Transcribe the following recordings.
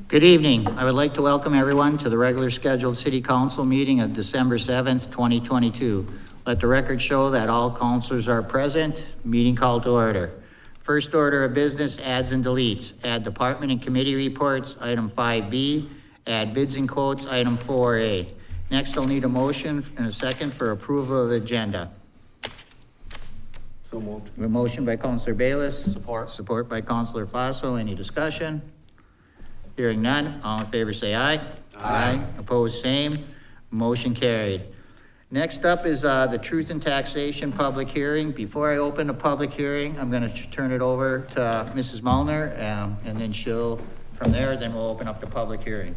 Good evening. I would like to welcome everyone to the regular scheduled city council meeting of December 7th, 2022. Let the record show that all councilors are present. Meeting called to order. First order of business, adds and deletes. Add department and committee reports, item 5B. Add bids and quotes, item 4A. Next, I'll need a motion and a second for approval of the agenda. So moved. A motion by Councilor Bayless. Support. Support by Councilor Fossil. Any discussion? Hearing none, all in favor say aye. Aye. Opposed, same. Motion carried. Next up is the Truth and Taxation public hearing. Before I open the public hearing, I'm gonna turn it over to Mrs. Mullner, and then from there, then we'll open up the public hearing.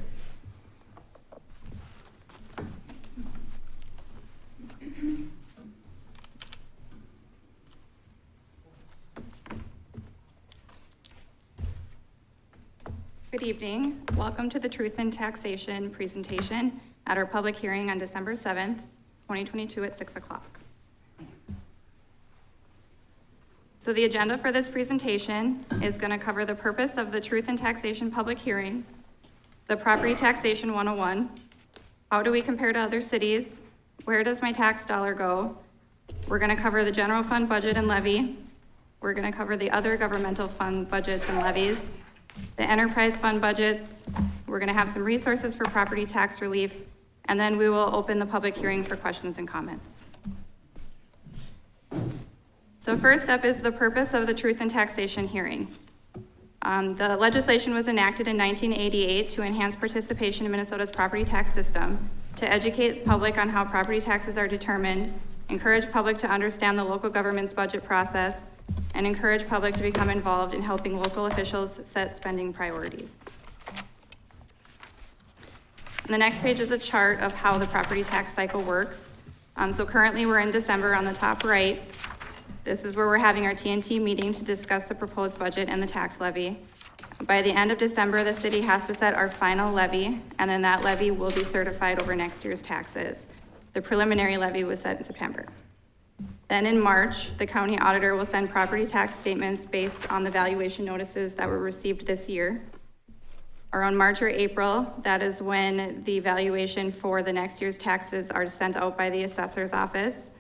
Good evening. Welcome to the Truth and Taxation presentation at our public hearing on December 7th, 2022 at 6 o'clock. So the agenda for this presentation is going to cover the purpose of the Truth and Taxation public hearing, the Property Taxation 101, how do we compare to other cities, where does my tax dollar go, we're going to cover the general fund budget and levy, we're going to cover the other governmental fund budgets and levies, the enterprise fund budgets, we're going to have some resources for property tax relief, and then we will open the public hearing for questions and comments. So first up is the purpose of the Truth and Taxation hearing. The legislation was enacted in 1988 to enhance participation in Minnesota's property tax system, to educate the public on how property taxes are determined, encourage public to understand the local government's budget process, and encourage public to become involved in helping local officials set spending priorities. And the next page is a chart of how the property tax cycle works. So currently we're in December on the top right. This is where we're having our TNT meeting to discuss the proposed budget and the tax levy. By the end of December, the city has to set our final levy, and then that levy will be certified over next year's taxes. The preliminary levy was set in September. Then in March, the county auditor will send property tax statements based on the valuation notices that were received this year. Around March or April, that is when the valuation for the next year's taxes are sent out by the assessor's office.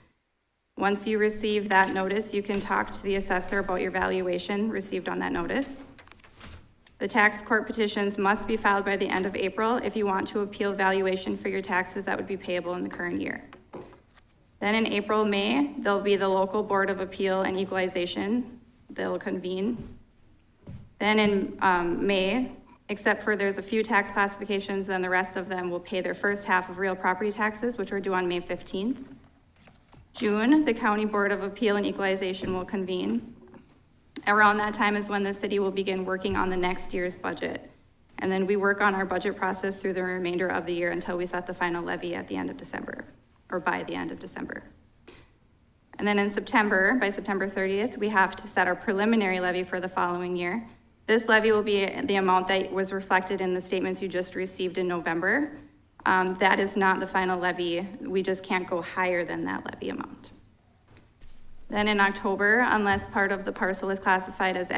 Once you receive that notice, you can talk to the assessor about your valuation received on that notice. The tax court petitions must be filed by the end of April if you want to appeal valuation for your taxes that would be payable in the current year. Then in April, May, there'll be the local board of appeal and equalization. They'll convene. Then in May, except for there's a few tax classifications, then the rest of them will pay their first half of real property taxes, which are due on May 15th. June, the county board of appeal and equalization will convene. Around that time is when the city will begin working on the next year's budget. And then we work on our budget process through the remainder of the year until we set the final levy at the end of December, or by the end of December. And then in September, by September 30th, we have to set our preliminary levy for the following year. This levy will be the amount that was reflected in the statements you just received in November. That is not the final levy. We just can't go higher than that levy amount. Then in October, unless part of the parcel is classified as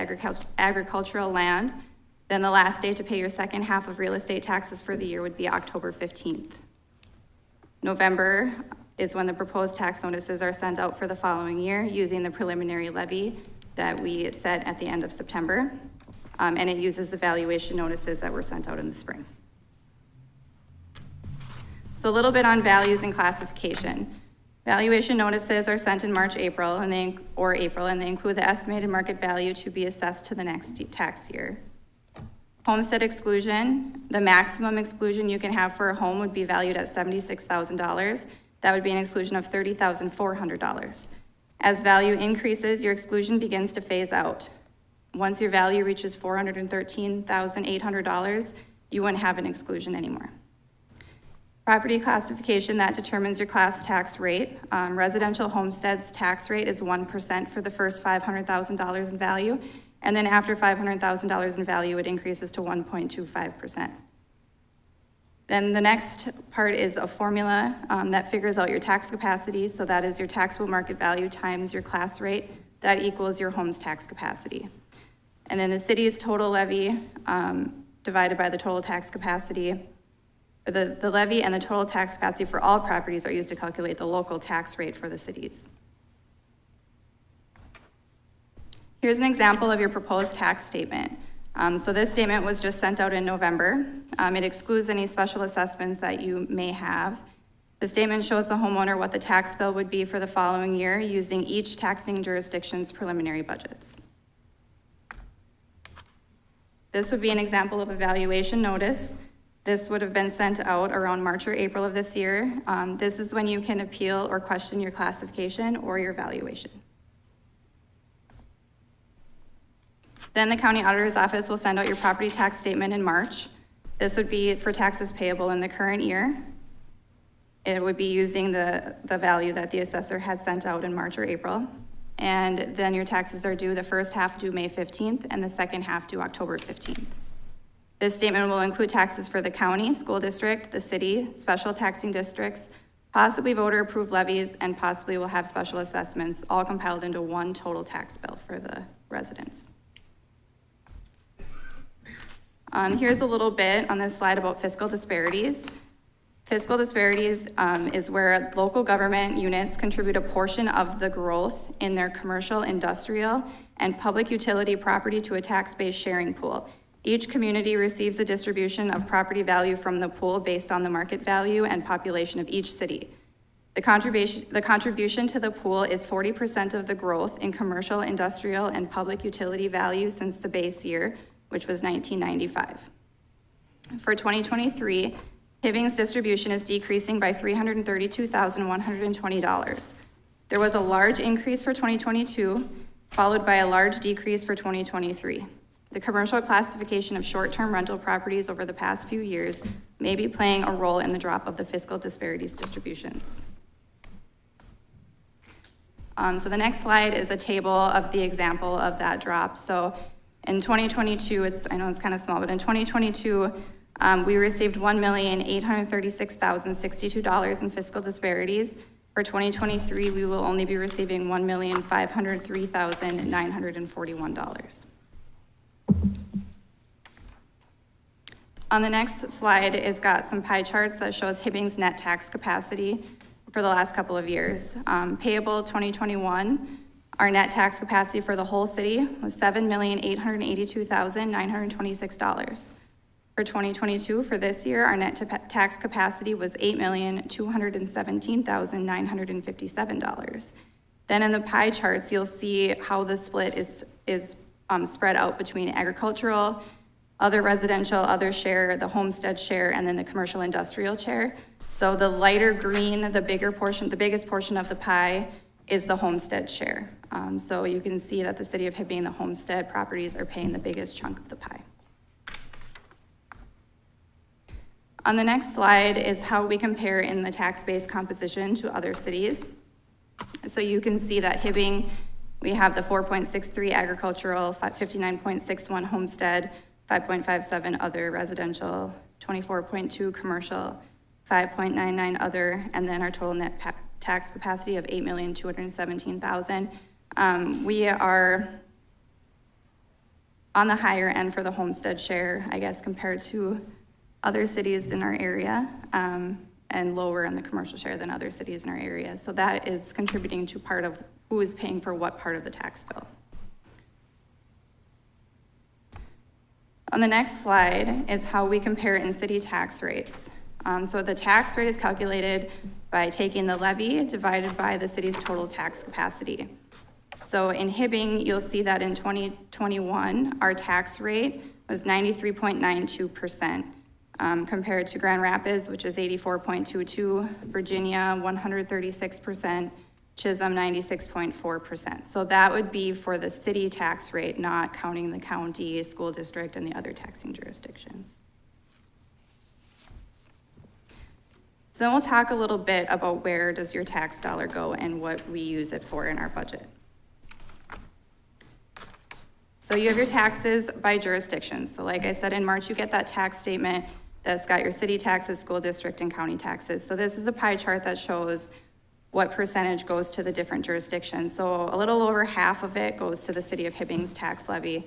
agricultural land, then the last day to pay your second half of real estate taxes for the year would be October 15th. November is when the proposed tax notices are sent out for the following year using the preliminary levy that we set at the end of September. And it uses the valuation notices that were sent out in the spring. So a little bit on values and classification. Valuation notices are sent in March, April, and they include the estimated market value to be assessed to the next tax year. Homestead exclusion, the maximum exclusion you can have for a home would be valued at $76,000. That would be an exclusion of $30,400. As value increases, your exclusion begins to phase out. Once your value reaches $413,800, you wouldn't have an exclusion anymore. Property classification, that determines your class tax rate. Residential homesteads tax rate is 1% for the first $500,000 in value, and then after $500,000 in value, it increases to 1.25%. Then the next part is a formula that figures out your tax capacity. So that is your taxable market value times your class rate. That equals your home's tax capacity. And then the city's total levy divided by the total tax capacity. The levy and the total tax capacity for all properties are used to calculate the local tax rate for the cities. Here's an example of your proposed tax statement. So this statement was just sent out in November. It excludes any special assessments that you may have. The statement shows the homeowner what the tax bill would be for the following year using each taxing jurisdiction's preliminary budgets. This would be an example of a valuation notice. This would have been sent out around March or April of this year. This is when you can appeal or question your classification or your valuation. Then the county auditor's office will send out your property tax statement in March. This would be for taxes payable in the current year. It would be using the value that the assessor had sent out in March or April. And then your taxes are due, the first half due May 15th and the second half due October 15th. This statement will include taxes for the county, school district, the city, special taxing districts, possibly voter approved levies, and possibly will have special assessments, all compiled into one total tax bill for the residents. Here's a little bit on this slide about fiscal disparities. Fiscal disparities is where local government units contribute a portion of the growth in their commercial, industrial, and public utility property to a tax-based sharing pool. Each community receives a distribution of property value from the pool based on the market value and population of each city. The contribution to the pool is 40% of the growth in commercial, industrial, and public utility value since the base year, which was 1995. For 2023, Hibbing's distribution is decreasing by $332,120. There was a large increase for 2022, followed by a large decrease for 2023. The commercial classification of short-term rental properties over the past few years may be playing a role in the drop of the fiscal disparities distributions. So the next slide is a table of the example of that drop. So in 2022, I know it's kind of small, but in 2022, we received $1,836,062 in fiscal disparities. For 2023, we will only be receiving $1,503,941. On the next slide is got some pie charts that shows Hibbing's net tax capacity for the last couple of years. Payable 2021, our net tax capacity for the whole city was $7,882,926. For 2022, for this year, our net tax capacity was $8,217,957. Then in the pie charts, you'll see how the split is spread out between agricultural, other residential, other share, the homestead share, and then the commercial industrial share. So the lighter green, the biggest portion of the pie is the homestead share. So you can see that the city of Hibbing, the homestead properties are paying the biggest chunk of the pie. On the next slide is how we compare in the tax-based composition to other cities. So you can see that Hibbing, we have the 4.63 agricultural, 59.61 homestead, 5.57 other residential, 24.2 commercial, 5.99 other, and then our total net tax capacity of $8,217,000. We are on the higher end for the homestead share, I guess, compared to other cities in our area, and lower in the commercial share than other cities in our area. So that is contributing to part of who is paying for what part of the tax bill. On the next slide is how we compare in city tax rates. So the tax rate is calculated by taking the levy divided by the city's total tax capacity. So in Hibbing, you'll see that in 2021, our tax rate was 93.92%. Compared to Grand Rapids, which is 84.22, Virginia, 136%, Chisholm, 96.4%. So that would be for the city tax rate, not counting the county, school district, and the other taxing jurisdictions. So then we'll talk a little bit about where does your tax dollar go and what we use it for in our budget. So you have your taxes by jurisdiction. So like I said, in March, you get that tax statement that's got your city taxes, school district, and county taxes. So this is a pie chart that shows what percentage goes to the different jurisdictions. So a little over half of it goes to the city of Hibbing's tax levy.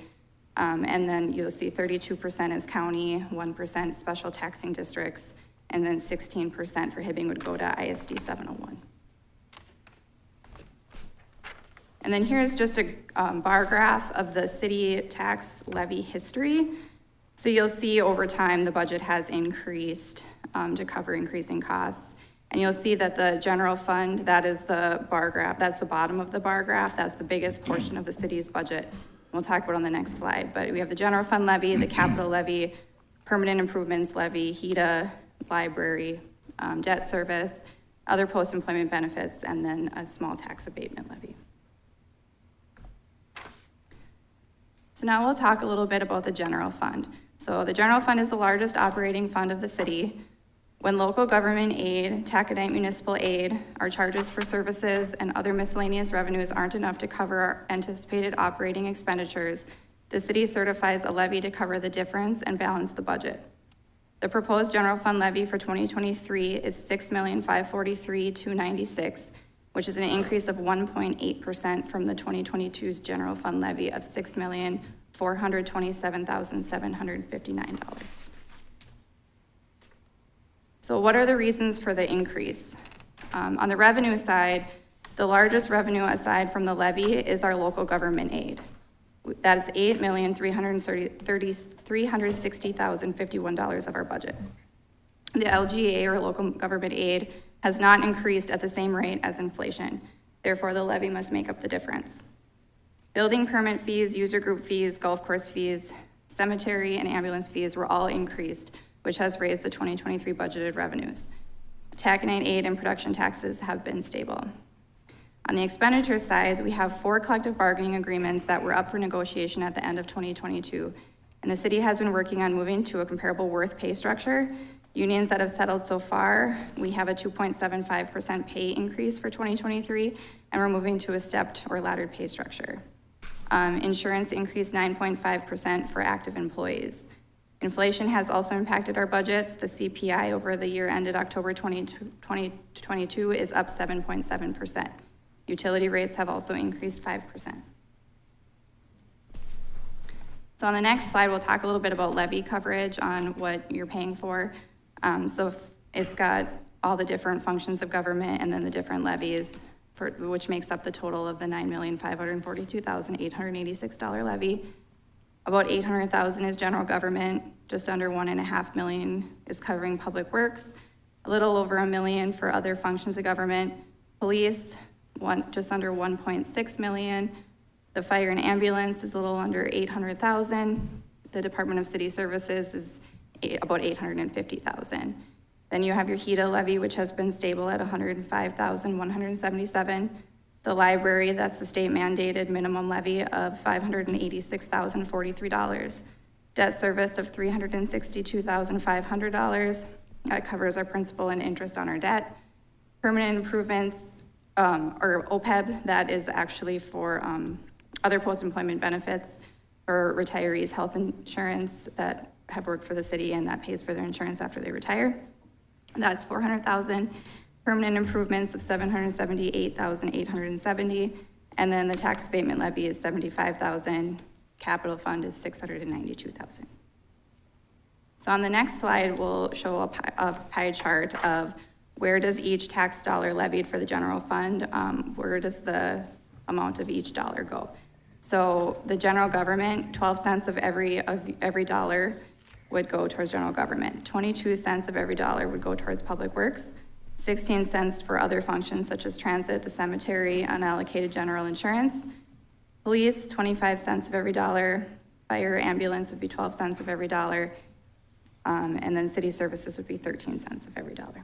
And then you'll see 32% is county, 1% special taxing districts, and then 16% for Hibbing would go to ISD 701. And then here's just a bar graph of the city tax levy history. So you'll see over time, the budget has increased to cover increasing costs. And you'll see that the general fund, that is the bar graph, that's the bottom of the bar graph, that's the biggest portion of the city's budget. We'll talk about it on the next slide, but we have the general fund levy, the capital levy, permanent improvements levy, HEDA, library, debt service, other post-employment benefits, and then a small tax abatement levy. So now we'll talk a little bit about the general fund. So the general fund is the largest operating fund of the city. When local government aid, taconite municipal aid, our charges for services, and other miscellaneous revenues aren't enough to cover our anticipated operating expenditures, the city certifies a levy to cover the difference and balance the budget. The proposed general fund levy for 2023 is $6,543,296, which is an increase of 1.8% from the 2022's general fund levy of $6,427,759. So what are the reasons for the increase? On the revenue side, the largest revenue aside from the levy is our local government aid. That is $8,360,051 of our budget. The LGA, or local government aid, has not increased at the same rate as inflation. Therefore, the levy must make up the difference. Building permit fees, user group fees, golf course fees, cemetery and ambulance fees were all increased, which has raised the 2023 budgeted revenues. Taconite aid and production taxes have been stable. On the expenditure side, we have 4 collective bargaining agreements that were up for negotiation at the end of 2022, and the city has been working on moving to a comparable worth pay structure. Unions that have settled so far, we have a 2.75% pay increase for 2023, and we're moving to a stepped or laddered pay structure. Insurance increased 9.5% for active employees. Inflation has also impacted our budgets. The CPI over the year ended October 2022 is up 7.7%. Utility rates have also increased 5%. So on the next slide, we'll talk a little bit about levy coverage on what you're paying for. So it's got all the different functions of government and then the different levies, which makes up the total of the $9,542,886 levy. About $800,000 is general government, just under $1.5 million is covering public works, a little over $1 million for other functions of government, police, just under $1.6 million. The fire and ambulance is a little under $800,000. The Department of City Services is about $850,000. Then you have your HEDA levy, which has been stable at $105,177. The library, that's the state mandated minimum levy of $586,043. Debt service of $362,500. That covers our principal and interest on our debt. Permanent improvements, or OPEB, that is actually for other post-employment benefits for retirees' health insurance that have worked for the city, and that pays for their insurance after they retire. That's $400,000. Permanent improvements of $778,870, and then the tax abatement levy is $75,000. Capital fund is $692,000. So on the next slide, we'll show a pie chart of where does each tax dollar levied for the general fund, where does the amount of each dollar go? So the general government, 12 cents of every dollar would go towards general government. 22 cents of every dollar would go towards public works. 16 cents for other functions such as transit, the cemetery, unallocated general insurance. Police, 25 cents of every dollar. Fire, ambulance would be 12 cents of every dollar. And then city services would be 13 cents of every dollar.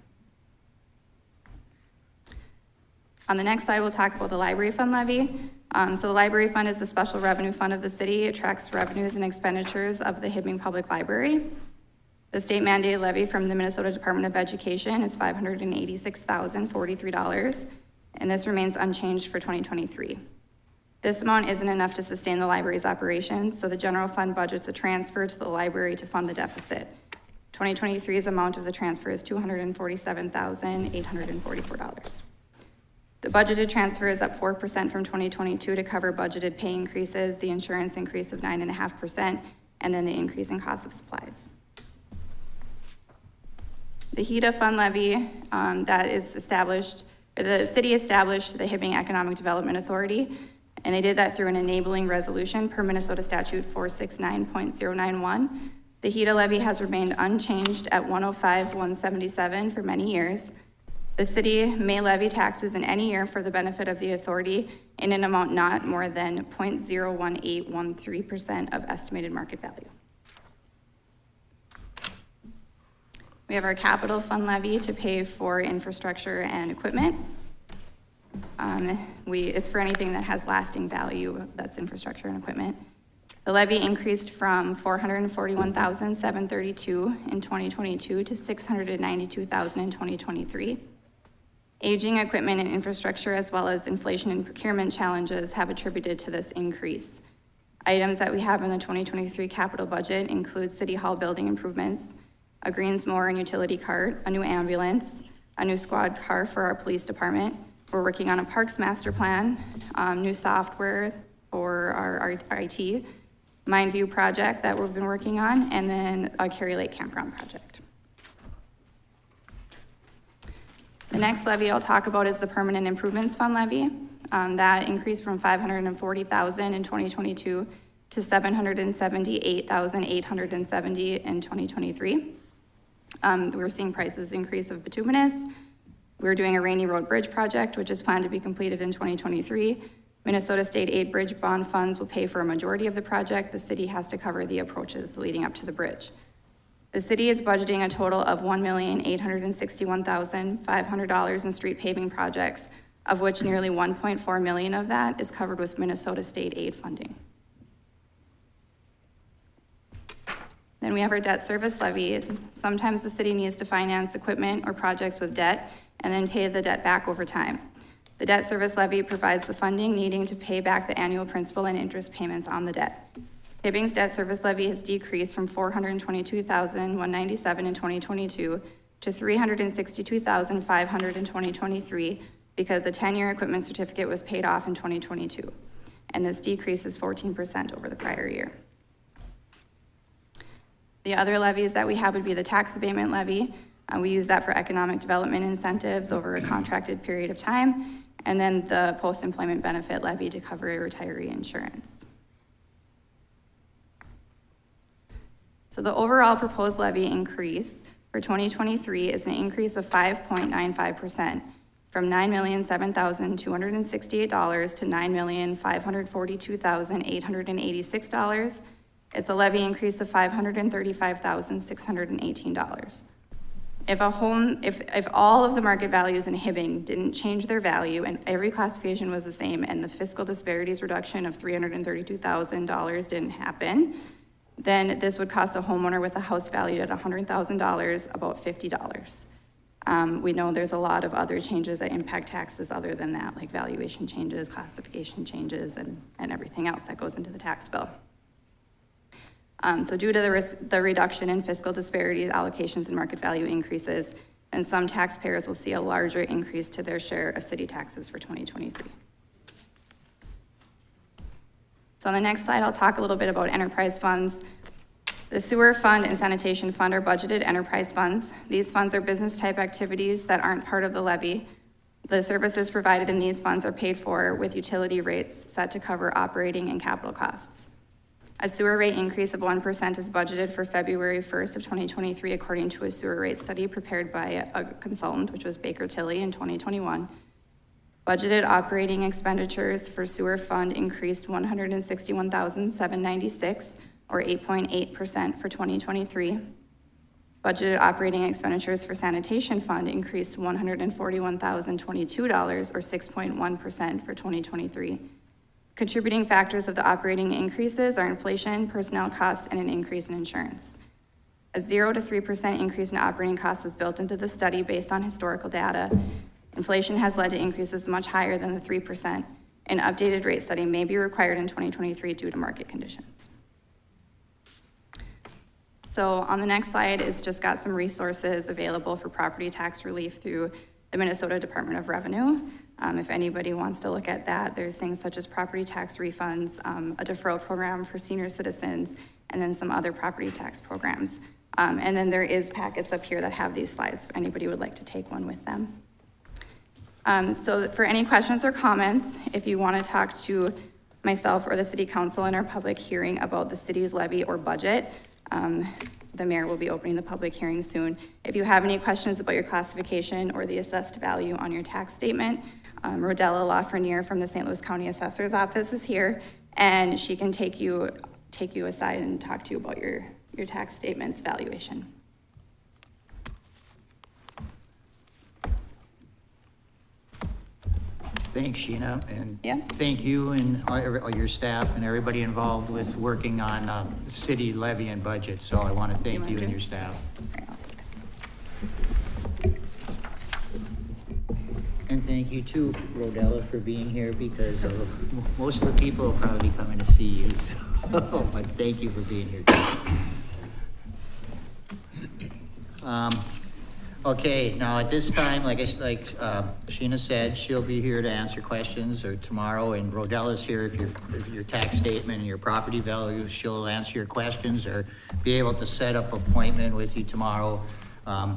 On the next slide, we'll talk about the library fund levy. So the library fund is the special revenue fund of the city. It tracks revenues and expenditures of the Hibbing Public Library. The state mandated levy from the Minnesota Department of Education is $586,043, and this remains unchanged for 2023. This amount isn't enough to sustain the library's operations, so the general fund budgets a transfer to the library to fund the deficit. 2023's amount of the transfer is $247,844. The budgeted transfer is up 4% from 2022 to cover budgeted pay increases, the insurance increase of 9.5%, and then the increase in cost of supplies. The HEDA fund levy that is established, the city established the Hibbing Economic Development Authority, and they did that through an enabling resolution per Minnesota Statute 469.091. The HEDA levy has remained unchanged at 105,177 for many years. The city may levy taxes in any year for the benefit of the authority in an amount not more than 0.01813% of estimated market value. We have our capital fund levy to pay for infrastructure and equipment. It's for anything that has lasting value, that's infrastructure and equipment. The levy increased from $441,732 in 2022 to $692,000 in 2023. Aging equipment and infrastructure, as well as inflation and procurement challenges, have attributed to this increase. Items that we have in the 2023 capital budget include City Hall building improvements, a Greensmore and utility cart, a new ambulance, a new squad car for our police department. We're working on a parks master plan, new software for our IT, Mind View project that we've been working on, and then a Cary Lake campground project. The next levy I'll talk about is the Permanent Improvements Fund levy. That increased from $540,000 in 2022 to $778,870 in 2023. We were seeing prices increase of bituminous. We're doing a Rainy Road Bridge project, which is planned to be completed in 2023. Minnesota State Aid Bridge Bond Funds will pay for a majority of the project. The city has to cover the approaches leading up to the bridge. The city is budgeting a total of $1,861,500 in street paving projects, of which nearly $1.4 million of that is covered with Minnesota State Aid funding. Then we have our debt service levy. Sometimes the city needs to finance equipment or projects with debt and then pay the debt back over time. The debt service levy provides the funding needing to pay back the annual principal and interest payments on the debt. Hibbing's debt service levy has decreased from $422,197 in 2022 to $362,500 in 2023 because a 10-year equipment certificate was paid off in 2022. And this decrease is 14% over the prior year. The other levies that we have would be the tax abatement levy. We use that for economic development incentives over a contracted period of time, and then the post-employment benefit levy to cover retiree insurance. So the overall proposed levy increase for 2023 is an increase of 5.95%, from $9,007,268 to $9,542,886. It's a levy increase of $535,618. If all of the market values in Hibbing didn't change their value and every classification was the same and the fiscal disparities reduction of $332,000 didn't happen, then this would cost a homeowner with a house valued at $100,000 about $50. We know there's a lot of other changes that impact taxes other than that, like valuation changes, classification changes, and everything else that goes into the tax bill. So due to the reduction in fiscal disparities, allocations, and market value increases, and some taxpayers will see a larger increase to their share of city taxes for 2023. So on the next slide, I'll talk a little bit about enterprise funds. The sewer fund and sanitation fund are budgeted enterprise funds. These funds are business type activities that aren't part of the levy. The services provided in these funds are paid for with utility rates set to cover operating and capital costs. A sewer rate increase of 1% is budgeted for February 1st of 2023, according to a sewer rate study prepared by a consultant, which was Baker Tilly in 2021. Budgeted operating expenditures for sewer fund increased $161,796, or 8.8% for 2023. Budgeted operating expenditures for sanitation fund increased $141,022, or 6.1% for 2023. Contributing factors of the operating increases are inflation, personnel costs, and an increase in insurance. A 0 to 3% increase in operating costs was built into the study based on historical data. Inflation has led to increases much higher than the 3%. An updated rate study may be required in 2023 due to market conditions. So on the next slide is just got some resources available for property tax relief through the Minnesota Department of Revenue. If anybody wants to look at that, there's things such as property tax refunds, a deferral program for senior citizens, and then some other property tax programs. And then there is packets up here that have these slides if anybody would like to take one with them. So for any questions or comments, if you want to talk to myself or the city council in our public hearing about the city's levy or budget, the mayor will be opening the public hearing soon. If you have any questions about your classification or the assessed value on your tax statement, Rodella Lafreniere from the St. Louis County Assessor's Office is here, and she can take you aside and talk to you about your tax statement's valuation. Thanks, Sheena, and Yeah. thank you and all your staff and everybody involved with working on the city levy and budget. So I want to thank you and your staff. All right, I'll take that. And thank you too, Rodella, for being here because most of the people will probably be coming to see you. So, but thank you for being here too. Okay, now at this time, like Sheena said, she'll be here to answer questions or tomorrow, and Rodella's here if your tax statement and your property value, she'll answer your questions or be able to set up an appointment with you tomorrow,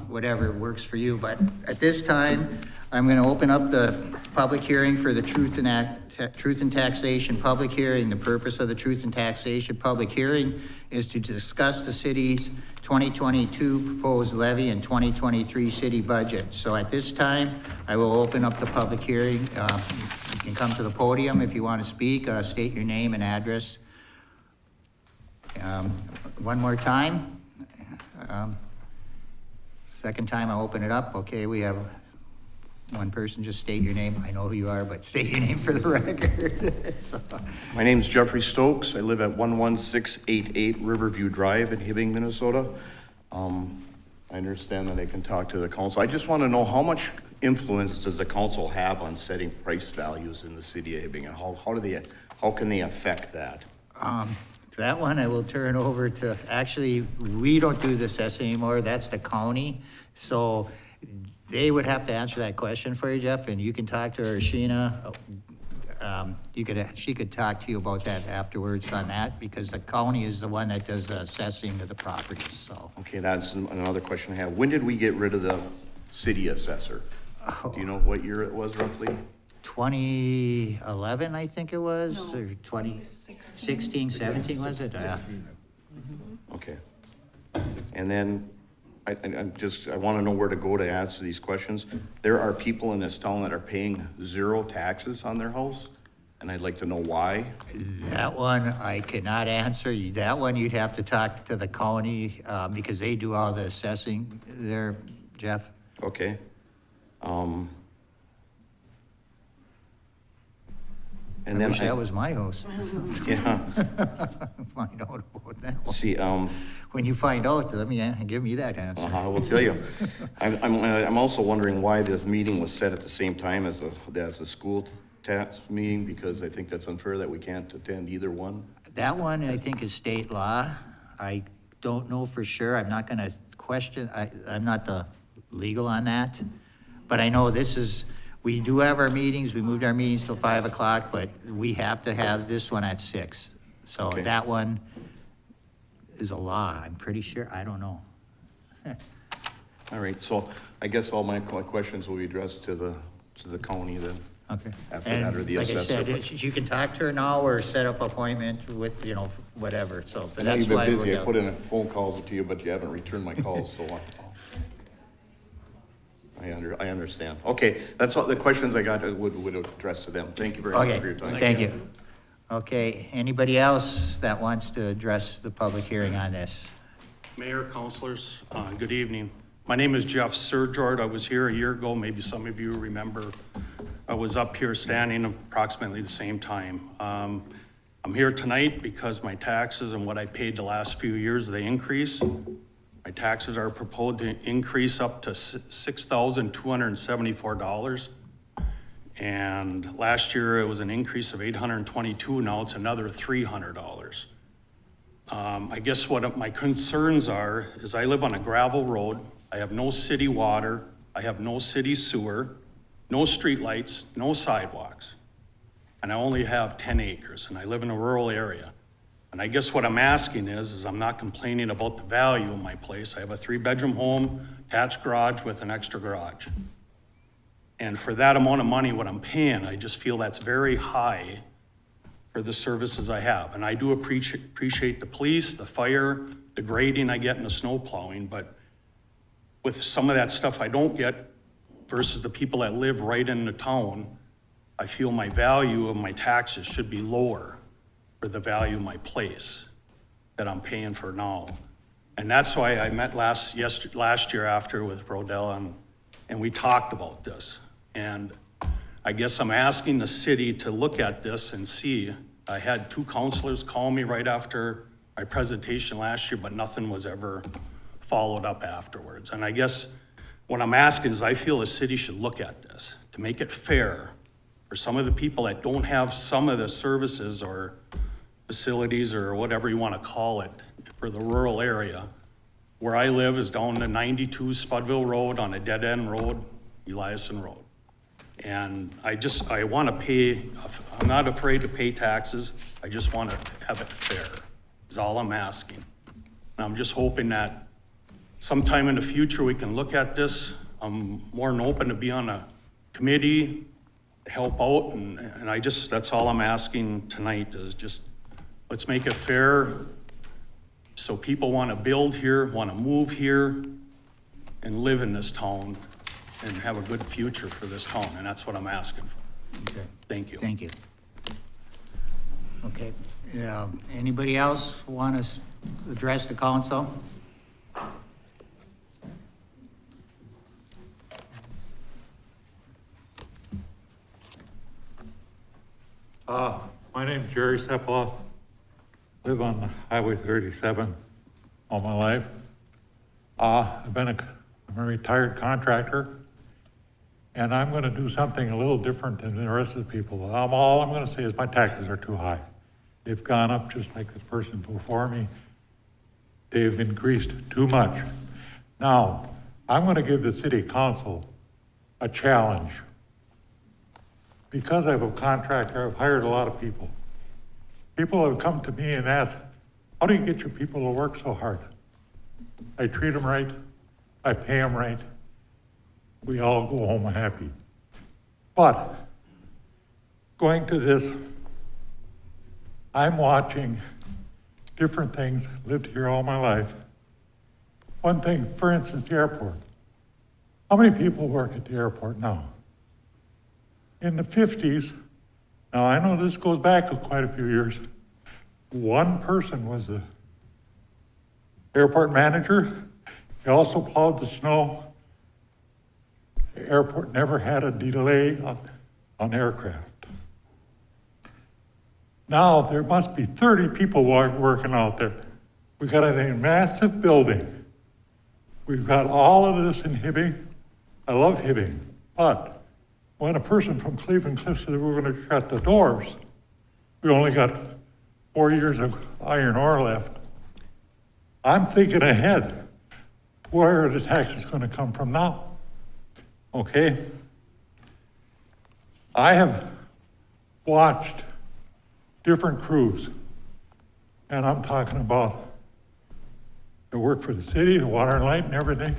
whatever works for you. But at this time, I'm gonna open up the public hearing for the Truth in Taxation public hearing. The purpose of the Truth in Taxation public hearing is to discuss the city's 2022 proposed levy and 2023 city budget. So at this time, I will open up the public hearing. You can come to the podium if you want to speak, state your name and address. One more time. Second time I'll open it up. Okay, we have one person. Just state your name. I know who you are, but state your name for the record. So. My name's Jeffrey Stokes. I live at 11688 Riverview Drive in Hibbing, Minnesota. I understand that I can talk to the council. I just want to know how much influence does the council have on setting price values in the city of Hibbing, and how can they affect that? That one I will turn over to, actually, we don't do the assessing anymore. That's the county. So they would have to answer that question for you, Jeff, and you can talk to her, Sheena. She could talk to you about that afterwards on that, because the county is the one that does the assessing of the properties, so. Okay, that's another question I have. When did we get rid of the city assessor? Do you know what year it was roughly? 2011, I think it was, or 2016, 17, was it? Yeah. Okay. And then I want to know where to go to answer these questions. There are people in this town that are paying zero taxes on their house, and I'd like to know why. That one I cannot answer. That one you'd have to talk to the county, because they do all the assessing there, Jeff. Okay. And I then wish that was my house. yeah. Find out about that one. See, When you find out, give me that answer. I will tell you. I'm also wondering why this meeting was set at the same time as the school tax meeting, because I think that's unfair that we can't attend either one. That one, I think, is state law. I don't know for sure. I'm not gonna question, I'm not the legal on that. But I know we do have our meetings, we moved our meetings till 5 o'clock, but we have to have this one at 6. So Okay. that one is a law, I'm pretty sure, I don't know. All right, so I guess all my questions will be addressed to the county then. Okay. After that, or the And assessor. like I said, you can talk to her now or set up appointment with, whatever, so, but I know that's you've been why. busy. I put in phone calls to you, but you haven't returned my calls, so I understand. Okay, that's all the questions I got would address to them. Thank you very much for your time. Thank you. Okay, anybody else that wants to address the public hearing on this? Mayor, councilors, good evening. My name is Jeff Surjord. I was here a year ago. Maybe some of you remember. I was up here standing approximately the same time. I'm here tonight because my taxes and what I paid the last few years, they increase. My taxes are proposed to increase up to $6,274. And last year it was an increase of $822. Now it's another $300. I guess what my concerns are is I live on a gravel road. I have no city water. I have no city sewer, no streetlights, no sidewalks. And I only have 10 acres, and I live in a rural area. And I guess what I'm asking is I'm not complaining about the value of my place. I have a 3-bedroom home, attached garage with an extra garage. And for that amount of money, what I'm paying, I just feel that's very high for the services I have. And I do appreciate the police, the fire, the grading I get and the snow plowing, but with some of that stuff I don't get versus the people that live right in the town, I feel my value of my taxes should be lower for the value of my place that I'm paying for now. And that's why I met last year after with Rodella and we talked about this. And I guess I'm asking the city to look at this and see. I had 2 counselors call me right after my presentation last year, but nothing was ever followed up afterwards. And I guess what I'm asking is I feel the city should look at this to make it fair for some of the people that don't have some of the services or facilities or whatever you want to call it for the rural area. Where I live is down to 92 Spudville Road on a dead-end road, Eliason Road. And I want to pay, I'm not afraid to pay taxes, I just want to have it fair, is all I'm asking. And I'm just hoping that sometime in the future we can look at this. I'm more than open to be on a committee, help out, and that's all I'm asking tonight is just, let's make it fair so people want to build here, want to move here, and live in this town and have a good future for this town, and that's what I'm asking for. Okay. Thank you. Thank you. Okay, anybody else want to address the council? My name's Jerry Seploff. Live on Highway 37 all my life. I'm a retired contractor, and I'm going to do something a little different than the rest of the people. All I'm going to say is my taxes are too high. They've gone up just like this person before me. They've increased too much. Now, I'm going to give the city council a challenge. Because I'm a contractor, I've hired a lot of people. People have come to me and asked, how do you get your people to work so hard? I treat them right, I pay them right, we all go home happy. But going to this, I'm watching different things, lived here all my life. One thing, for instance, the airport. How many people work at the airport now? In the 50s, now I know this goes back quite a few years, one person was the airport manager. He also plowed the snow. The airport never had a delay on aircraft. Now there must be 30 people working out there. We got a massive building. We've got all of this in Hibbing. I love Hibbing, but when a person from Cleveland Cliffs said we're going to shut the doors, we only got 4 years of iron ore left. I'm thinking ahead. Where are the taxes going to come from now? Okay? I have watched different crews, and I'm talking about the work for the city, the water and light and everything.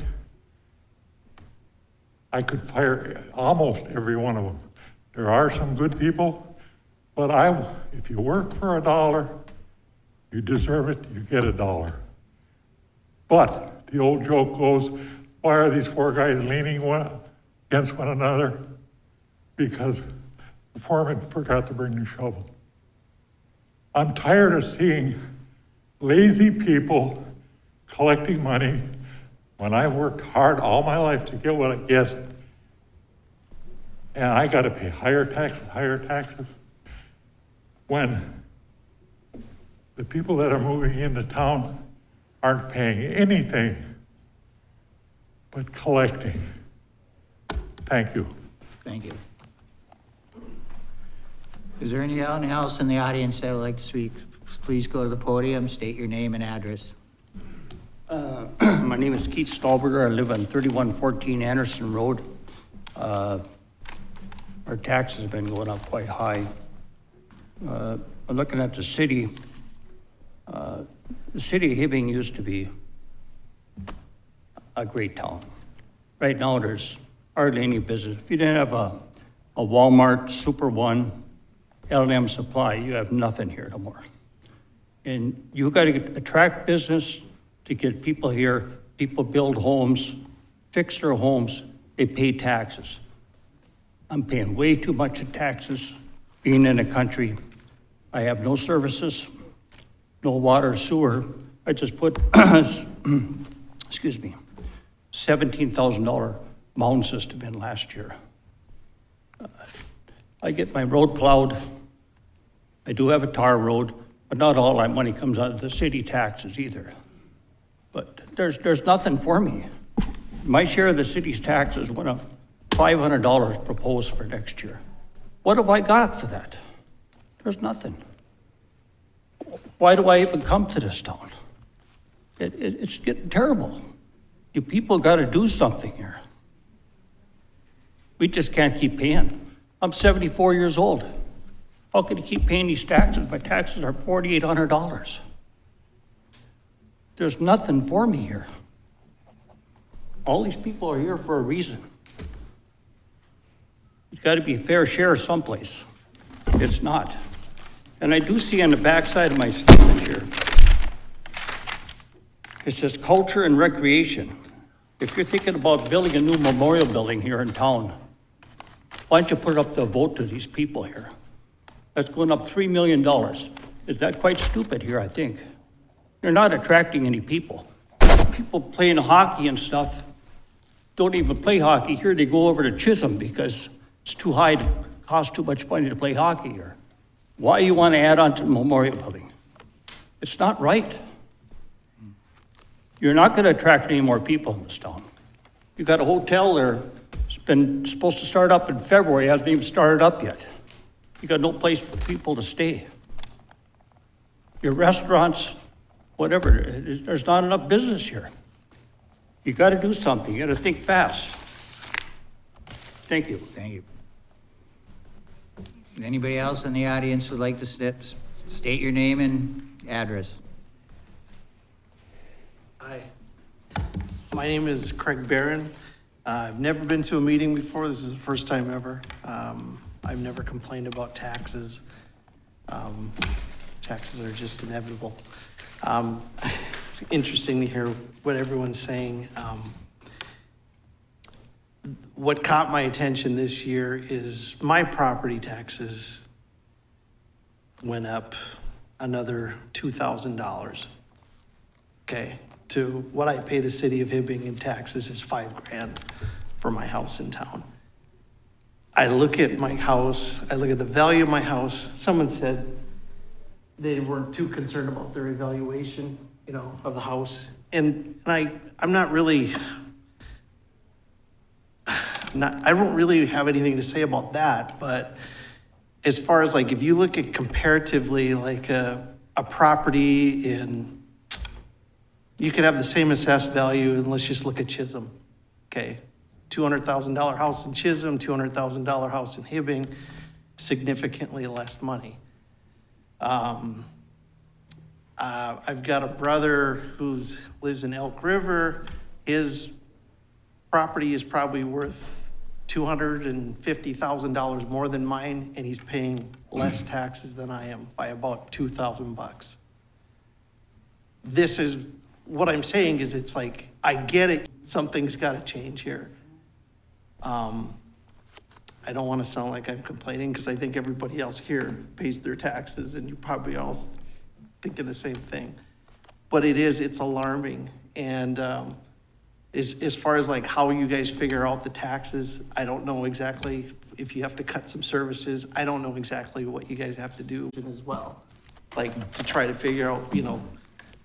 I could fire almost every one of them. There are some good people, but if you work for $1, you deserve it, you get $1. But the old joke goes, why are these 4 guys leaning against one another? Because the foreman forgot to bring the shovel. I'm tired of seeing lazy people collecting money when I've worked hard all my life to get what I get, and I gotta pay higher taxes, when the people that are moving into town aren't paying anything but collecting. Thank you. Thank you. Is there anyone else in the audience that would like to speak? Please go to the podium, state your name and address. My name is Keith Stolberger. I live on 3114 Anderson Road. our taxes have been going up quite high. I'm looking at the city of Hibbing used to be a great town. Right now, there's hardly any business. If you didn't have a Walmart, Super One, L&M Supply, you have nothing here no more. And you got to attract business to get people here. People build homes, fix their homes, they pay taxes. I'm paying way too much in taxes being in the country. I have no services, no water, sewer. I just put, excuse me, $17,000 mound system in last year. I get my road plowed. I do have a tar road, but not all that money comes out of the city taxes either. But there's nothing for me. My share of the city's taxes went up $500 proposed for next year. What have I got for that? There's nothing. Why do I even come to this town? It's getting terrible. You people got to do something here. We just can't keep paying. I'm 74 years old. How can you keep paying these taxes? My taxes are $4,800. There's nothing for me here. All these people are here for a reason. It's got to be a fair share someplace. It's not. And I do see on the backside of my statement here, it says culture and recreation. If you're thinking about building a new memorial building here in town, why don't you put it up to a vote to these people here? That's going up $3 million. Is that quite stupid here, I think? You're not attracting any people. People playing hockey and stuff don't even play hockey here. They go over to Chisholm because it's too high, to cost too much money to play hockey here. Why you want to add on to the memorial building? It's not right. You're not going to attract any more people in this town. You got a hotel there. It's been supposed to start up in February. It hasn't even started up yet. You got no place for people to stay. Your restaurants, whatever, there's not enough business here. You got to do something. You got to think fast. Thank you. Thank you. Anybody else in the audience would like to state your name and address? Hi, my name is Craig Barron. I've never been to a meeting before. This is the first time ever. I've never complained about taxes. Taxes are just inevitable. It's interesting to hear what everyone's saying. What caught my attention this year is my property taxes went up another $2,000. Okay, to what I pay the city of Hibbing in taxes is $5,000 for my house in town. I look at my house, I look at the value of my house. Someone said they weren't too concerned about their evaluation, of the house. And I'm not really, I don't really have anything to say about that, but as far as if you look at comparatively a property you could have the same assessed value, and let's just look at Chisholm, okay? $200,000 house in Chisholm, $200,000 house in Hibbing, significantly less money. I've got a brother who lives in Elk River. His property is probably worth $250,000 more than mine, and he's paying less taxes than I am by about $2,000. This is what I'm saying is I get it. Something's got to change here. I don't want to sound like I'm complaining because I think everybody else here pays their taxes and you probably all thinking the same thing. But it's alarming. And as far as like how you guys figure out the taxes, I don't know exactly if you have to cut some services. I don't know exactly what you guys have to do as well, like to try to figure out,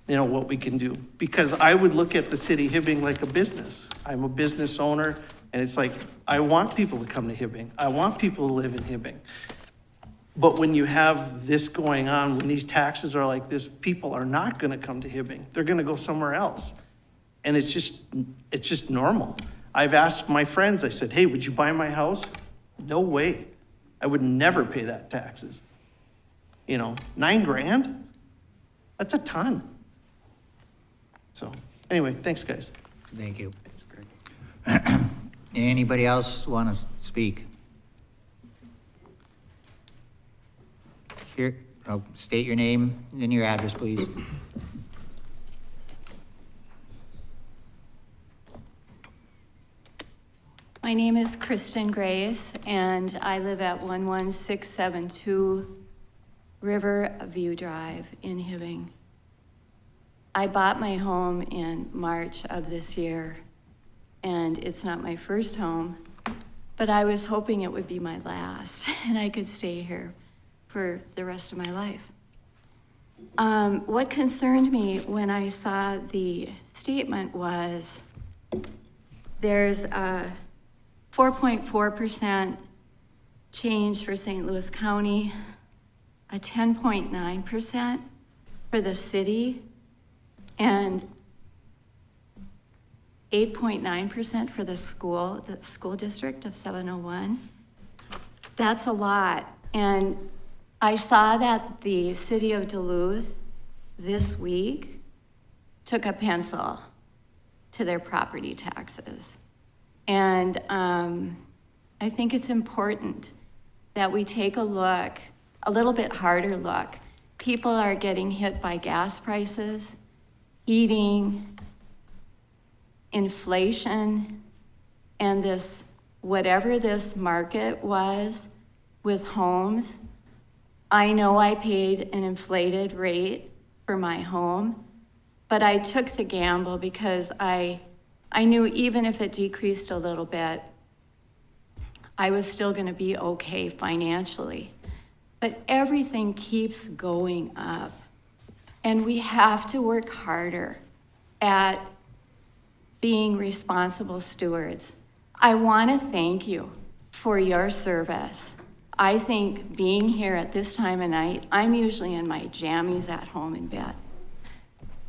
what we can do. Because I would look at the city of Hibbing like a business. I'm a business owner, and it's like, I want people to come to Hibbing. I want people to live in Hibbing. But when you have this going on, when these taxes are like this, people are not gonna come to Hibbing. They're gonna go somewhere else. And it's just normal. I've asked my friends, I said, hey, would you buy my house? No way. I would never pay that taxes. You know, $9,000? That's a ton. So, anyway, thanks, guys. Thank you. Anybody else want to speak? Here, state your name and your address, please. My name is Kristen Grace, and I live at 11672 Riverview Drive in Hibbing. I bought my home in March of this year, and it's not my first home, but I was hoping it would be my last, and I could stay here for the rest of my life. What concerned me when I saw the statement was there's a 4.4% change for St. Louis County, a 10.9% for the city, and 8.9% for the school district of 701. That's a lot. And I saw that the city of Duluth this week took a pencil to their property taxes. And I think it's important that we take a look, a little bit harder look. People are getting hit by gas prices, heating, inflation, and this, whatever this market was with homes. I know I paid an inflated rate for my home, but I took the gamble because I knew even if it decreased a little bit, I was still gonna be okay financially. But everything keeps going up, and we have to work harder at being responsible stewards. I wanna thank you for your service. I think being here at this time of night, I'm usually in my jammies at home in bed.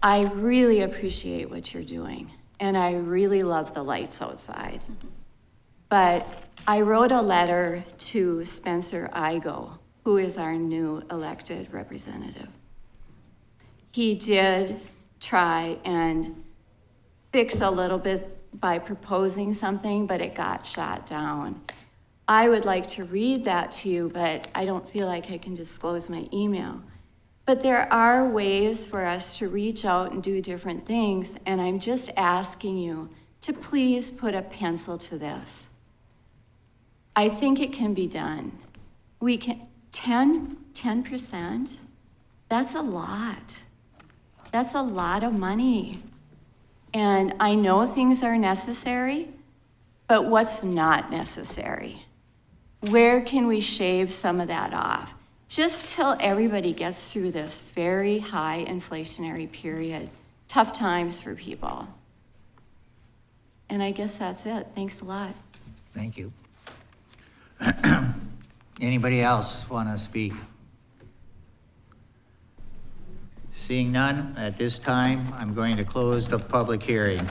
I really appreciate what you're doing. And I really love the lights outside. But I wrote a letter to Spencer Igo, who is our new elected representative. He did try and fix a little bit by proposing something, but it got shot down. I would like to read that to you, but I don't feel like I can disclose my email. But there are ways for us to reach out and do different things, and I'm just asking you to please put a pencil to this. I think it can be done. We can, 10%, that's a lot. That's a lot of money. And I know things are necessary, but what's not necessary? Where can we shave some of that off? Just till everybody gets through this very high inflationary period. Tough times for people. And I guess that's it. Thanks a lot. Thank you. Anybody else want to speak? Seeing none, at this time, I'm going to close the public hearing.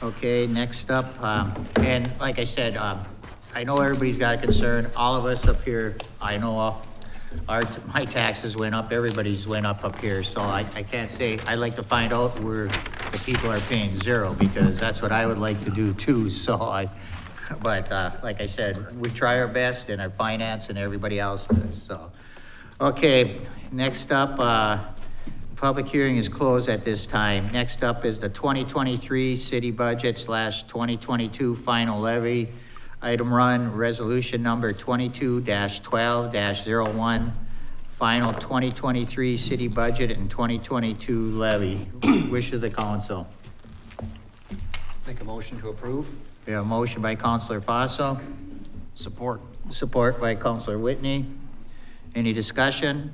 Okay, next up, and like I said, I know everybody's got a concern. All of us up here, I know my taxes went up, everybody's went up here, so I can't say, I'd like to find out where the people are paying zero, because that's what I would like to do too, but like I said, we try our best in our finance and everybody else does, so. Okay, next up, public hearing is closed at this time. Next up is the 2023 city budget / 2022 final levy. Item run, resolution number 22-12-01, final 2023 city budget and 2022 levy. Wish of the council. Make a motion to approve. We have a motion by Councilor Fossil, Support. support by Councilor Whitney. Any discussion?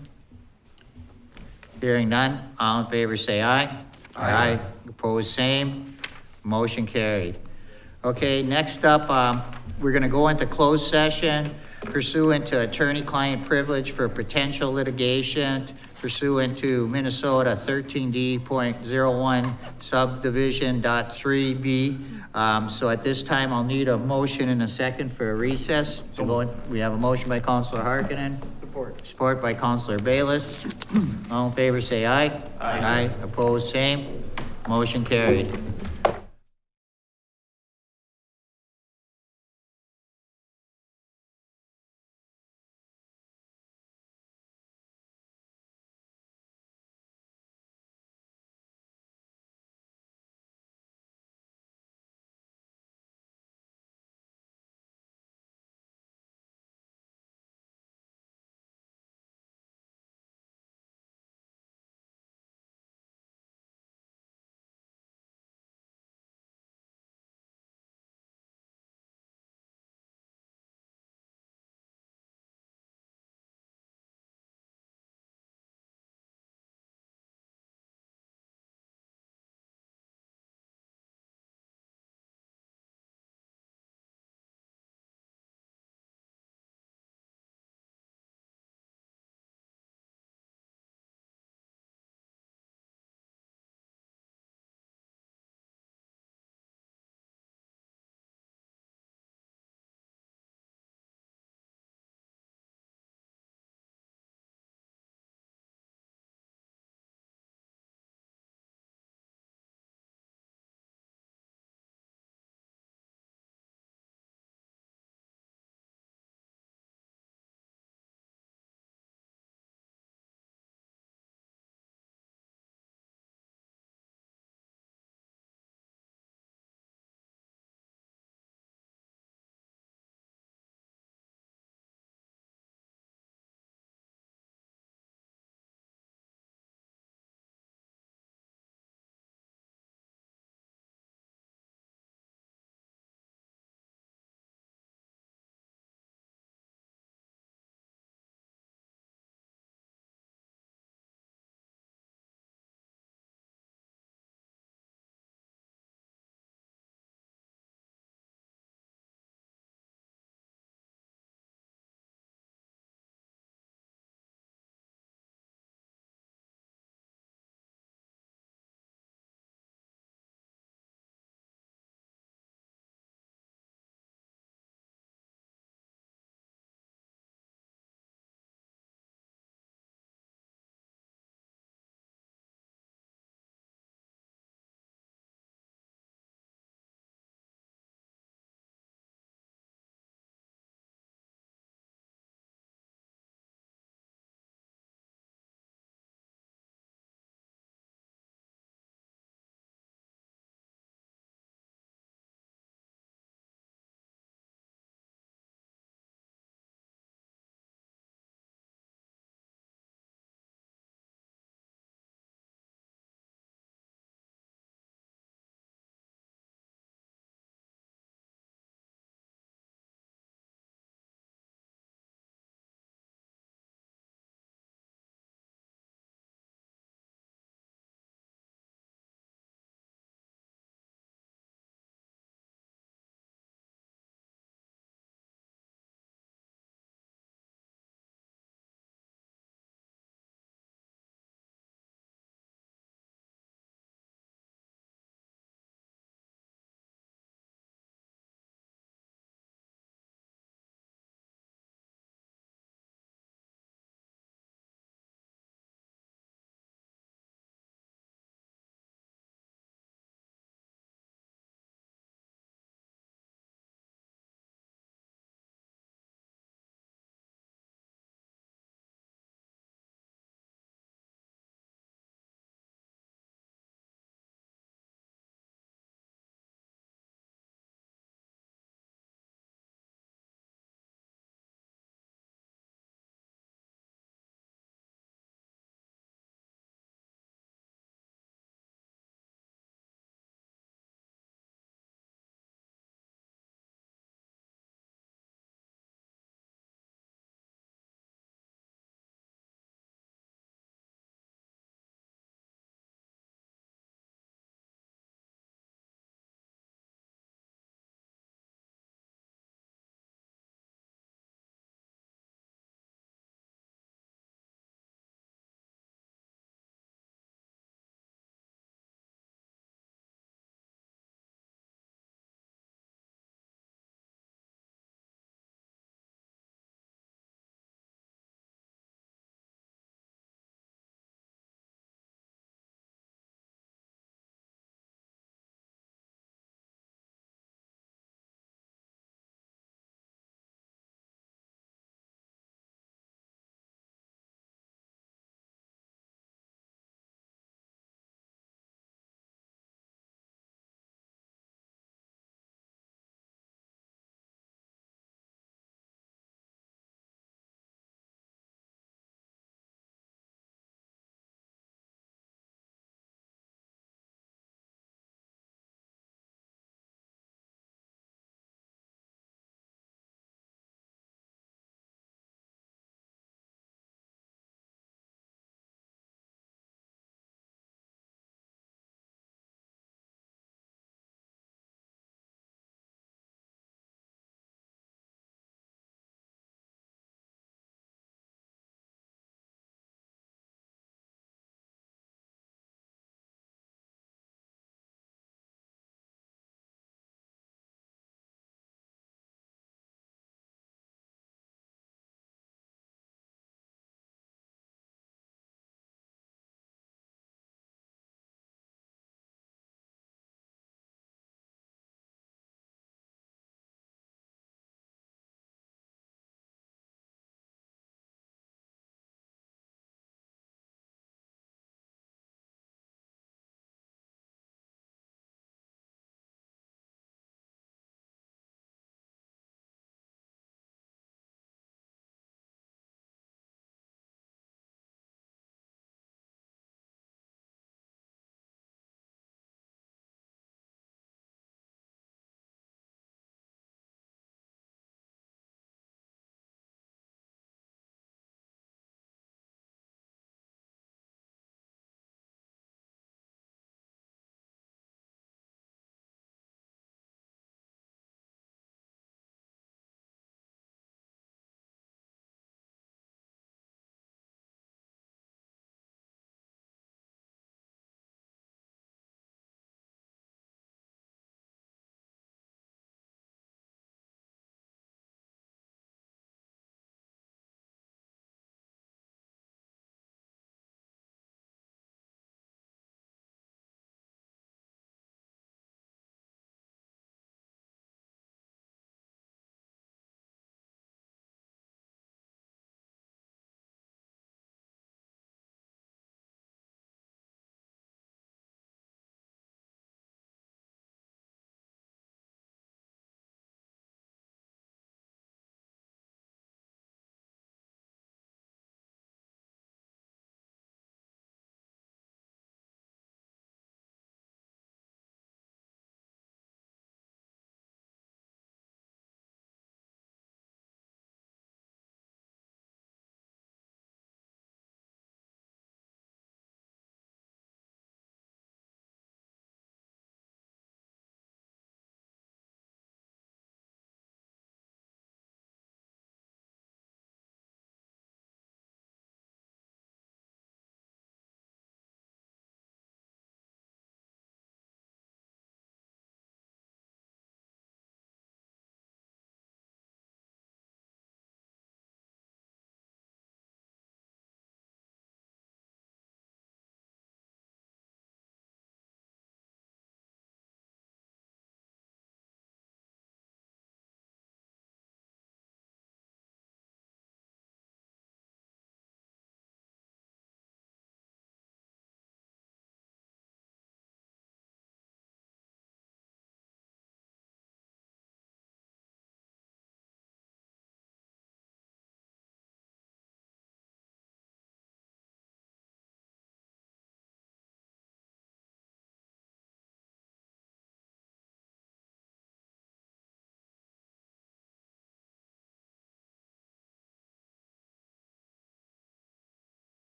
Hearing none, all in favor say aye. Aye. Opposed, same. Motion carried. Okay, next up, we're gonna go into closed session pursuant to attorney-client privilege for potential litigation pursuant to Minnesota 13D.01 subdivision .3B. So at this time, I'll need a motion and a second for a recess. We have a motion by Counselor Harkinen. Support by Counselor Bayless. All in favor, say aye. Aye. Opposed, same. Motion carried.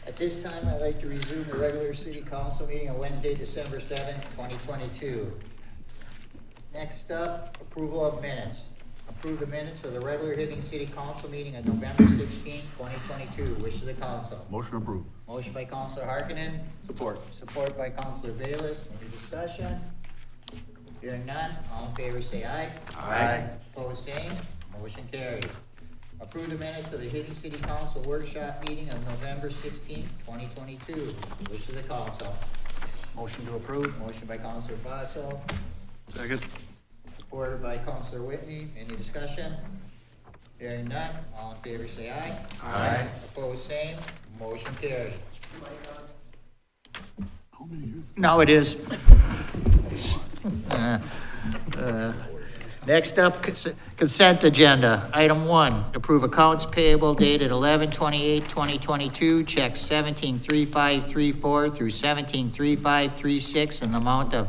At this time, I'd like to resume the regular city council meeting on Wednesday, December 7th, 2022. Next up, approval of minutes. Approve the minutes of the regular Hibbing City Council meeting on November 16th, 2022. Wish of the council. Motion approved. Motion by Councilor Harkinen. Support. Support by Councilor Bayless. Any discussion? Hearing none, all in favor say aye. Aye. Opposed, same. Motion carried. Approve the minutes of the Hibbing City Council workshop meeting of November 16th, 2022. Wish of the council. Motion to approve. Motion by Councilor Fossil, Second. supported by Councilor Whitney. Any discussion? Hearing none, all in favor say aye. Aye. Opposed, same. Motion carried. No, it is. Next up, consent agenda. Item 1, approve accounts payable dated 11/28/2022, checks 173534 through 173536 in the amount of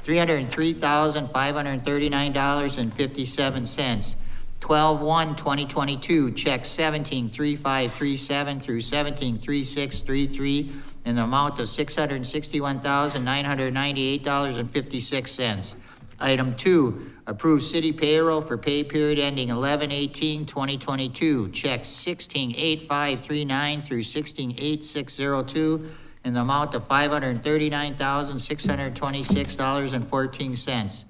$303,539.57. 12/1/2022, checks 173537 through 173633 in the amount of $661,998.56. Item 2, approve city payroll for pay period ending 11/18/2022. Checks 168539 through 168602 in the amount of $539,626.14.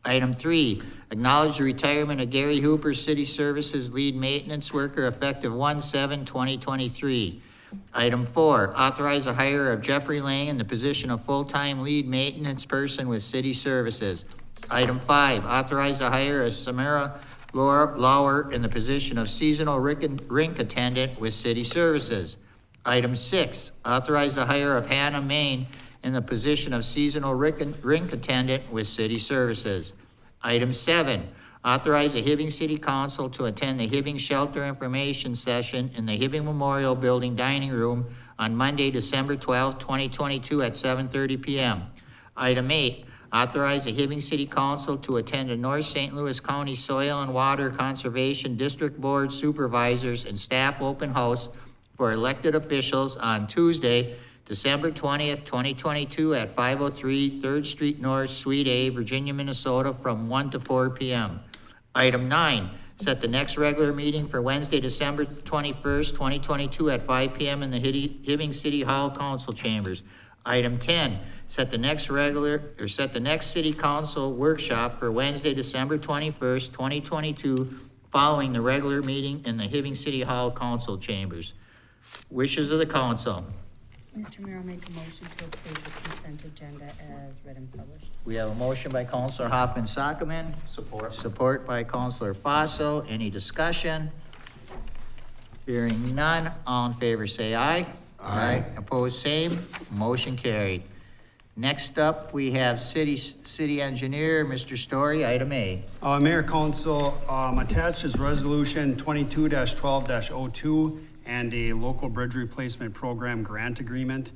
Item 3, acknowledge the retirement of Gary Hooper, City Services Lead Maintenance Worker, effective 1/7/2023. Item 4, authorize the hire of Jeffrey Lang in the position of full-time lead maintenance person with City Services. Item 5, authorize the hire of Samara Lauer in the position of seasonal rink attendant with City Services. Item 6, authorize the hire of Hannah Main in the position of seasonal rink attendant with City Services. Item 7, authorize the Hibbing City Council to attend the Hibbing Shelter Information Session in the Hibbing Memorial Building Dining Room on Monday, December 12, 2022 at 7:30 p.m. Item 8, authorize the Hibbing City Council to attend the North St. Louis County Soil and Water Conservation District Board Supervisors and Staff Open House for elected officials on Tuesday, December 20th, 2022 at 503 3rd Street North, Suite A, Virginia, Minnesota, from 1 to 4 p.m. Item 9, set the next regular meeting for Wednesday, December 21st, 2022 at 5 p.m. in the Hibbing City Hall Council Chambers. Item 10, set the next city council workshop for Wednesday, December 21st, 2022, following the regular meeting in the Hibbing City Hall Council Chambers. Wishes of the council. Mr. Mayor, I'll make a motion to approve the consent agenda as read and published. We have a motion by Councilor Hoffman Sockman. Support. Support by Councilor Fossil. Any discussion? Hearing none, all in favor say aye. Aye. Opposed, same. Motion carried. Next up, we have city engineer, Mr. Story, item A. Mayor, Council, attached is Resolution 22-12-02 and a local bridge replacement program grant agreement.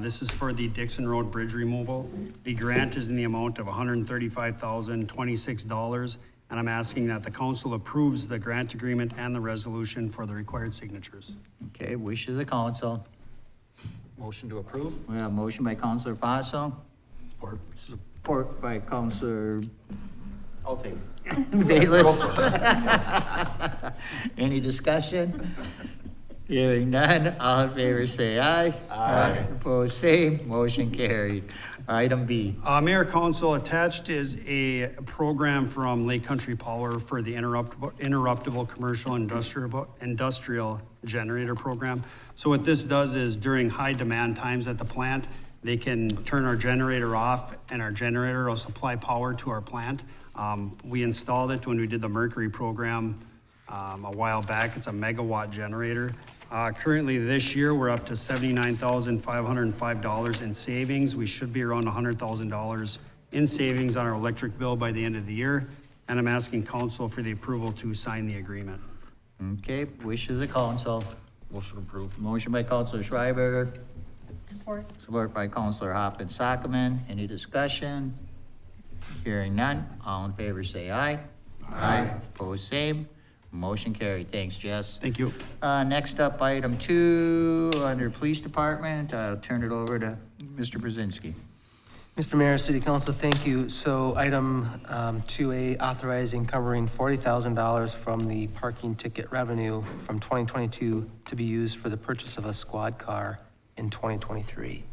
This is for the Dixon Road Bridge removal. The grant is in the amount of $135,026, and I'm asking that the council approves the grant agreement and the resolution for the required signatures. Okay, wishes of the council. Motion to approve. We have a motion by Councilor Fossil. Support. Support by Councilor I'll take it. Bayless. Any discussion? Hearing none, all in favor say aye. Aye. Opposed, same. Motion carried. Item B. Mayor, Council, attached is a program from Lake Country Power for the interruptible commercial industrial generator program. So what this does is during high demand times at the plant, they can turn our generator off and our generator will supply power to our plant. We installed it when we did the Mercury program a while back. It's a megawatt generator. Currently this year, we're up to $79,505 in savings. We should be around $100,000 in savings on our electric bill by the end of the year. And I'm asking council for the approval to sign the agreement. Okay, wishes of council. Motion approved. Motion by Councilor Schreiber, Support. support by Councilor Hoffman Sockman. Any discussion? Hearing none, all in favor say aye. Aye. Opposed, same. Motion carried. Thanks, Jess. Thank you. Next up, item 2, under Police Department. I'll turn it over to Mr. Brzezinski. Mr. Mayor, City Council, thank you. So item 2A, authorizing covering $40,000 from the parking ticket revenue from 2022 to be used for the purchase of a squad car in 2023.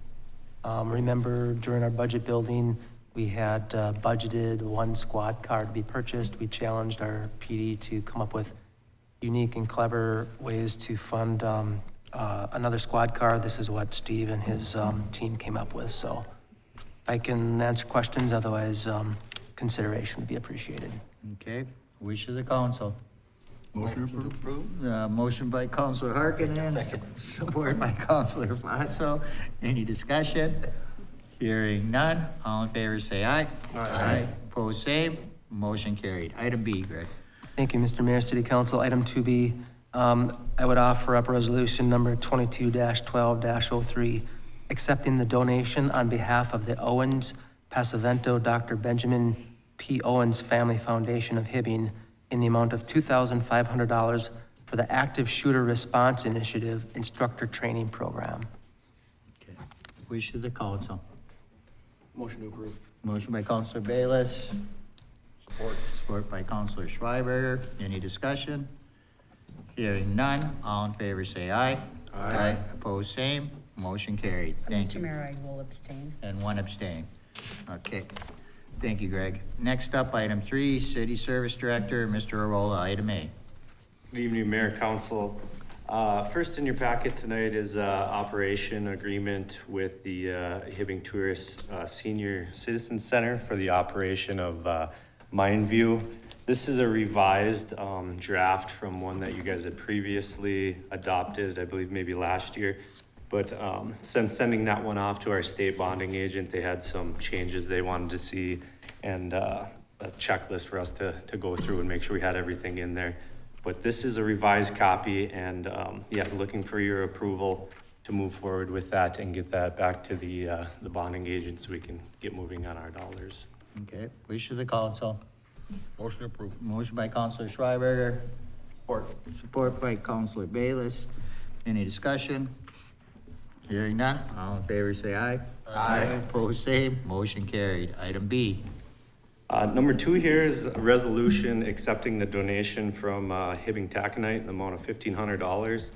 Remember, during our budget building, we had budgeted one squad car to be purchased. We challenged our PD to come up with unique and clever ways to fund another squad car. This is what Steve and his team came up with. So I can answer questions, otherwise consideration would be appreciated. Okay, wish of the council. Motion to approve? Motion by Counselor Harkinen, support by Counselor Fossil. Any discussion? Hearing none, all in favor say aye. Aye. Opposed, same. Motion carried. Item B, Greg. Thank you, Mr. Mayor, City Council. Item 2B, I would offer up resolution number 22-12-03, accepting the donation on behalf of the Owens Pasavento Dr. Benjamin P. Owens Family Foundation of Hibbing in the amount of $2,500 for the Active Shooter Response Initiative Instructor Training Program. Okay. Wish of the council. Motion to approve. Motion by Counselor Bayless. Support by Counselor Schreiber. Any discussion? Hearing none, all in favor say aye. Aye. Opposed, same. Motion carried. Thank Mr. you. Mayor, I will abstain. And one abstain. Okay. Thank you, Greg. Next up, item 3, City Service Director, Mr. Arola, item A. Good evening, Mayor, Council. First in your packet tonight is operation agreement with the Hibbing Tourist Senior Citizen Center for the operation of Mindview. This is a revised draft from one that you guys had previously adopted, I believe maybe last year. But since sending that one off to our state bonding agent, they had some changes they wanted to see and a checklist for us to go through and make sure we had everything in there. But this is a revised copy and yeah, looking for your approval to move forward with that and get that back to the bonding agent so we can get moving on our dollars. Okay. Wish of the council. Motion to approve. Motion by Counselor Schreiber. Support. Support by Counselor Bayless. Any discussion? Hearing none, all in favor say aye. Aye. Opposed, same. Motion carried. Item B. Number 2 here is a resolution accepting the donation from Hibbing Taconite in the amount of $1,500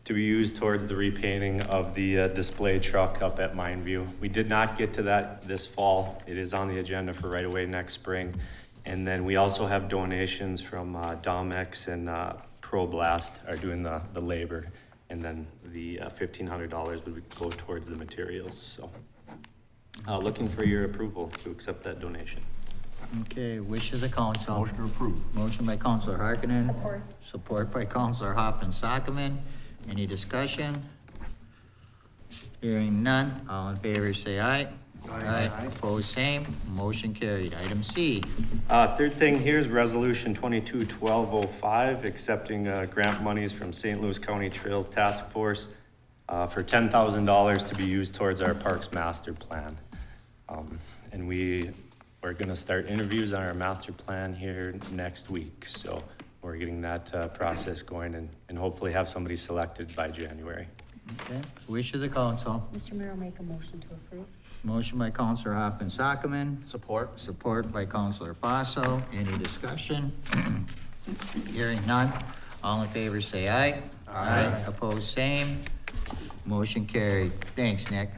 to be used towards the repainting of the display truck up at Mindview. We did not get to that this fall. It is on the agenda for right away next spring. And then we also have donations from Domex and ProBlast are doing the labor. And then the $1,500 would go towards the materials. So looking for your approval to accept that donation. Okay, wish of the council. Motion to approve. Motion by Counselor Harkinen. Support. Support by Counselor Hoffman-Sockman. Any discussion? Hearing none, all in favor say aye. Aye. Opposed, same. Motion carried. Item C. Third thing here is resolution 22-1205, accepting grant monies from St. Louis County Trails Task Force for $10,000 to be used towards our Parks Master Plan. And we're gonna start interviews on our master plan here next week. So we're getting that process going and hopefully have somebody selected by January. Okay, wish of the council. Mr. Mayor, I'll make a motion to approve. Motion by Counselor Hoffman-Sockman. Support. Support by Counselor Fossil. Any discussion? Hearing none. All in favor say aye. Aye. Opposed, same. Motion carried. Thanks, Nick.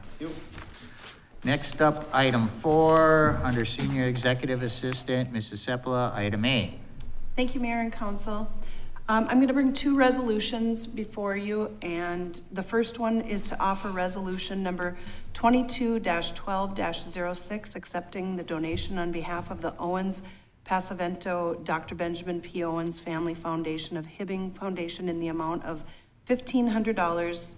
Next up, item 4, under Senior Executive Assistant, Mrs. Sepula, item A. Thank you, Mayor and Council. I'm going to bring 2 resolutions before you, and the first one is to offer resolution number 22-12-06, accepting the donation on behalf of the Owens Pasavento Dr. Benjamin P. Owens Family Foundation of Hibbing Foundation in the amount of $1,500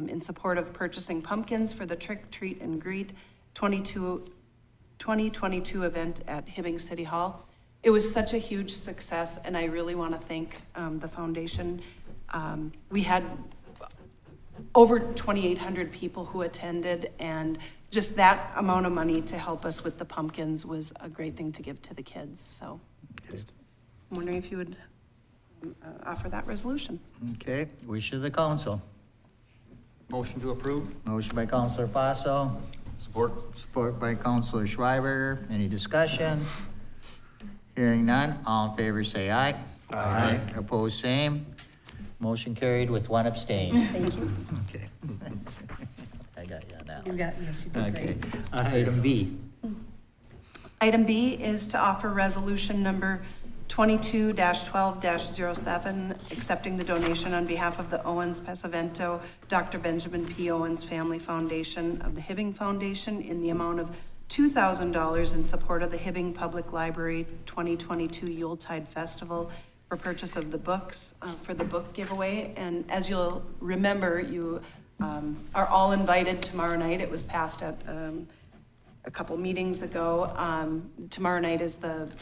in support of purchasing pumpkins for the Trick, Treat, and Greet 2022 event at Hibbing City Hall. It was such a huge success, and I really want to thank the foundation. We had over 2,800 people who attended, and just that amount of money to help us with the pumpkins was a great thing to give to the kids. So just I'm wondering if you would offer that resolution. Okay, wish of the council. Motion to approve? Motion by Counselor Fossil, Support. support by Counselor Schreiber. Any discussion? Hearing none, all in favor say aye. Aye. Opposed, same. Motion carried with one abstain. Thank you. Okay. I got you on that You one. got, yes, you did Okay. great. Item B. Item B is to offer resolution number 22-12-07, accepting the donation on behalf of the Owens Pesavento Dr. Benjamin P. Owens Family Foundation of the Hibbing Foundation in the amount of $2,000 in support of the Hibbing Public Library 2022 Yuletide Festival for purchase of the books for the book giveaway. And as you'll remember, you are all invited tomorrow night. It was passed at a couple meetings ago. Tomorrow night is the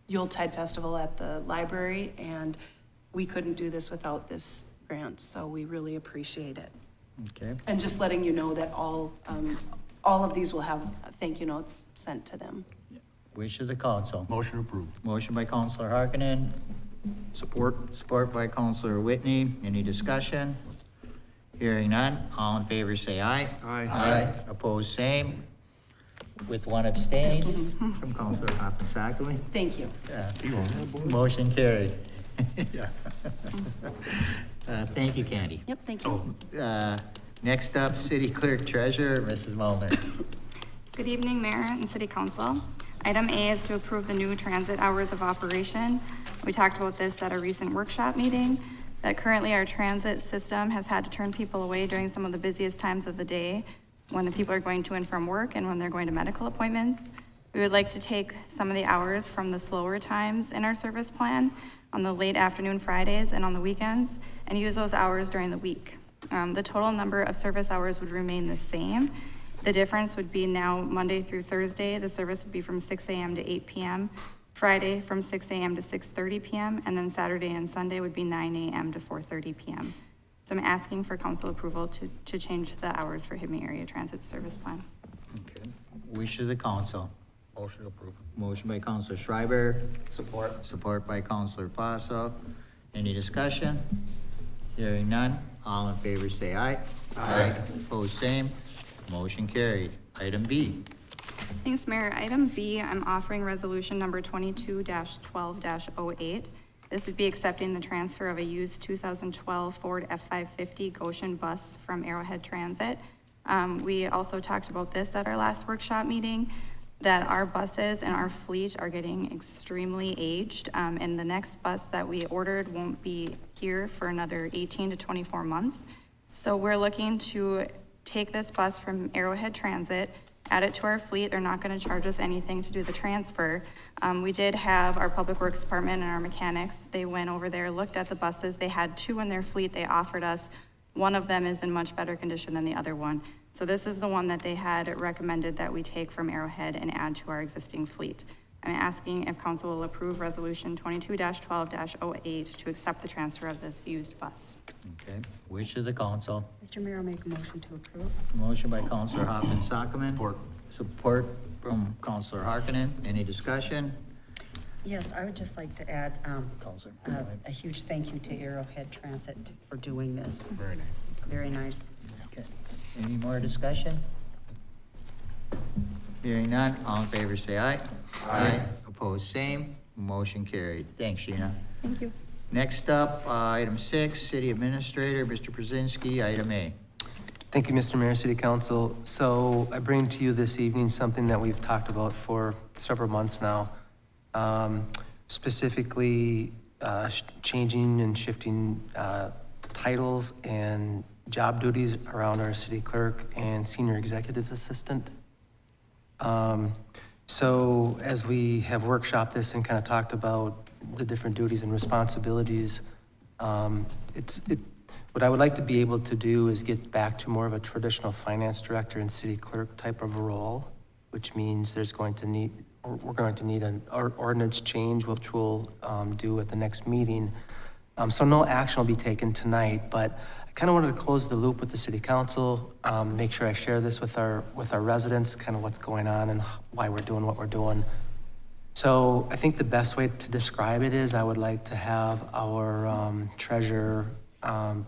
Yuletide Festival at the library, and we couldn't do this without this grant, so we really appreciate it. Okay, And just letting you know that all of these will have thank you notes sent to them. wish of the council. Motion approved. Motion by Counselor Harkinen, Support. support by Counselor Whitney. Any discussion? Hearing none, all in favor say aye. Aye. Aye. Opposed, same. With one abstain from Counselor Hoppen-Sockoway. Thank you. Motion carried. Thank you, Candy. Yep, thank you. Next up, City Clerk Treasurer, Mrs. Mulner. Good evening, Mayor and City Council. Item A is to approve the new transit hours of operation. We talked about this at a recent workshop meeting, that currently our transit system has had to turn people away during some of the busiest times of the day, when the people are going to and from work and when they're going to medical appointments. We would like to take some of the hours from the slower times in our service plan on the late afternoon Fridays and on the weekends and use those hours during the week. The total number of service hours would remain the same. The difference would be now Monday through Thursday, the service would be from 6 a.m. to 8 p.m., Friday from 6 a.m. to 6:30 p.m., and then Saturday and Sunday would be 9 a.m. to 4:30 p.m. So I'm asking for council approval to change the hours for Hibbing Area Transit Service Plan. Okay. Wish of the council. Motion approved. Motion by Counselor Schreiber, Support. support by Counselor Fossil. Any discussion? Hearing none, all in favor say aye. Aye. Opposed, same. Motion carried. Item B. Thanks, Mayor. Item B, I'm offering resolution number 22-12-08. This would be accepting the transfer of a used 2012 Ford F-550 Goshen bus from Arrowhead Transit. We also talked about this at our last workshop meeting, that our buses and our fleet are getting extremely aged, and the next bus that we ordered won't be here for another 18 to 24 months. So we're looking to take this bus from Arrowhead Transit, add it to our fleet. They're not gonna charge us anything to do the transfer. We did have our Public Works Department and our mechanics, they went over there, looked at the buses. They had two in their fleet they offered us. One of them is in much better condition than the other one. So this is the one that they had recommended that we take from Arrowhead and add to our existing fleet. I'm asking if council will approve resolution 22-12-08 to accept the transfer of this used bus. Okay. Wish of the council. Mr. Mayor, I'll make a motion to approve. Motion by Counselor Hoppen-Sockoway. Support. Support from Counselor Harkinen. Any discussion? Yes, I would just like to add Counselor. a huge thank you to Arrowhead Transit for doing this. Very nice. Very nice. Okay. Any more discussion? Hearing none, all in favor say aye. Aye. Opposed, same. Motion carried. Thanks, Sheena. Thank you. Next up, item 6, City Administrator, Mr. Brzezinski, item A. Thank you, Mr. Mayor, City Council. So I bring to you this evening something that we've talked about for several months now. Specifically, changing and shifting titles and job duties around our city clerk and senior executive assistant. So as we have workshopped this and kind of talked about the different duties and responsibilities, what I would like to be able to do is get back to more of a traditional finance director and city clerk type of role, which means we're going to need an ordinance change, which we'll do at the next meeting. So no action will be taken tonight, but I kind of wanted to close the loop with the city council, make sure I share this with our residents, kind of what's going on and why we're doing what we're doing. So I think the best way to describe it is I would like to have our treasurer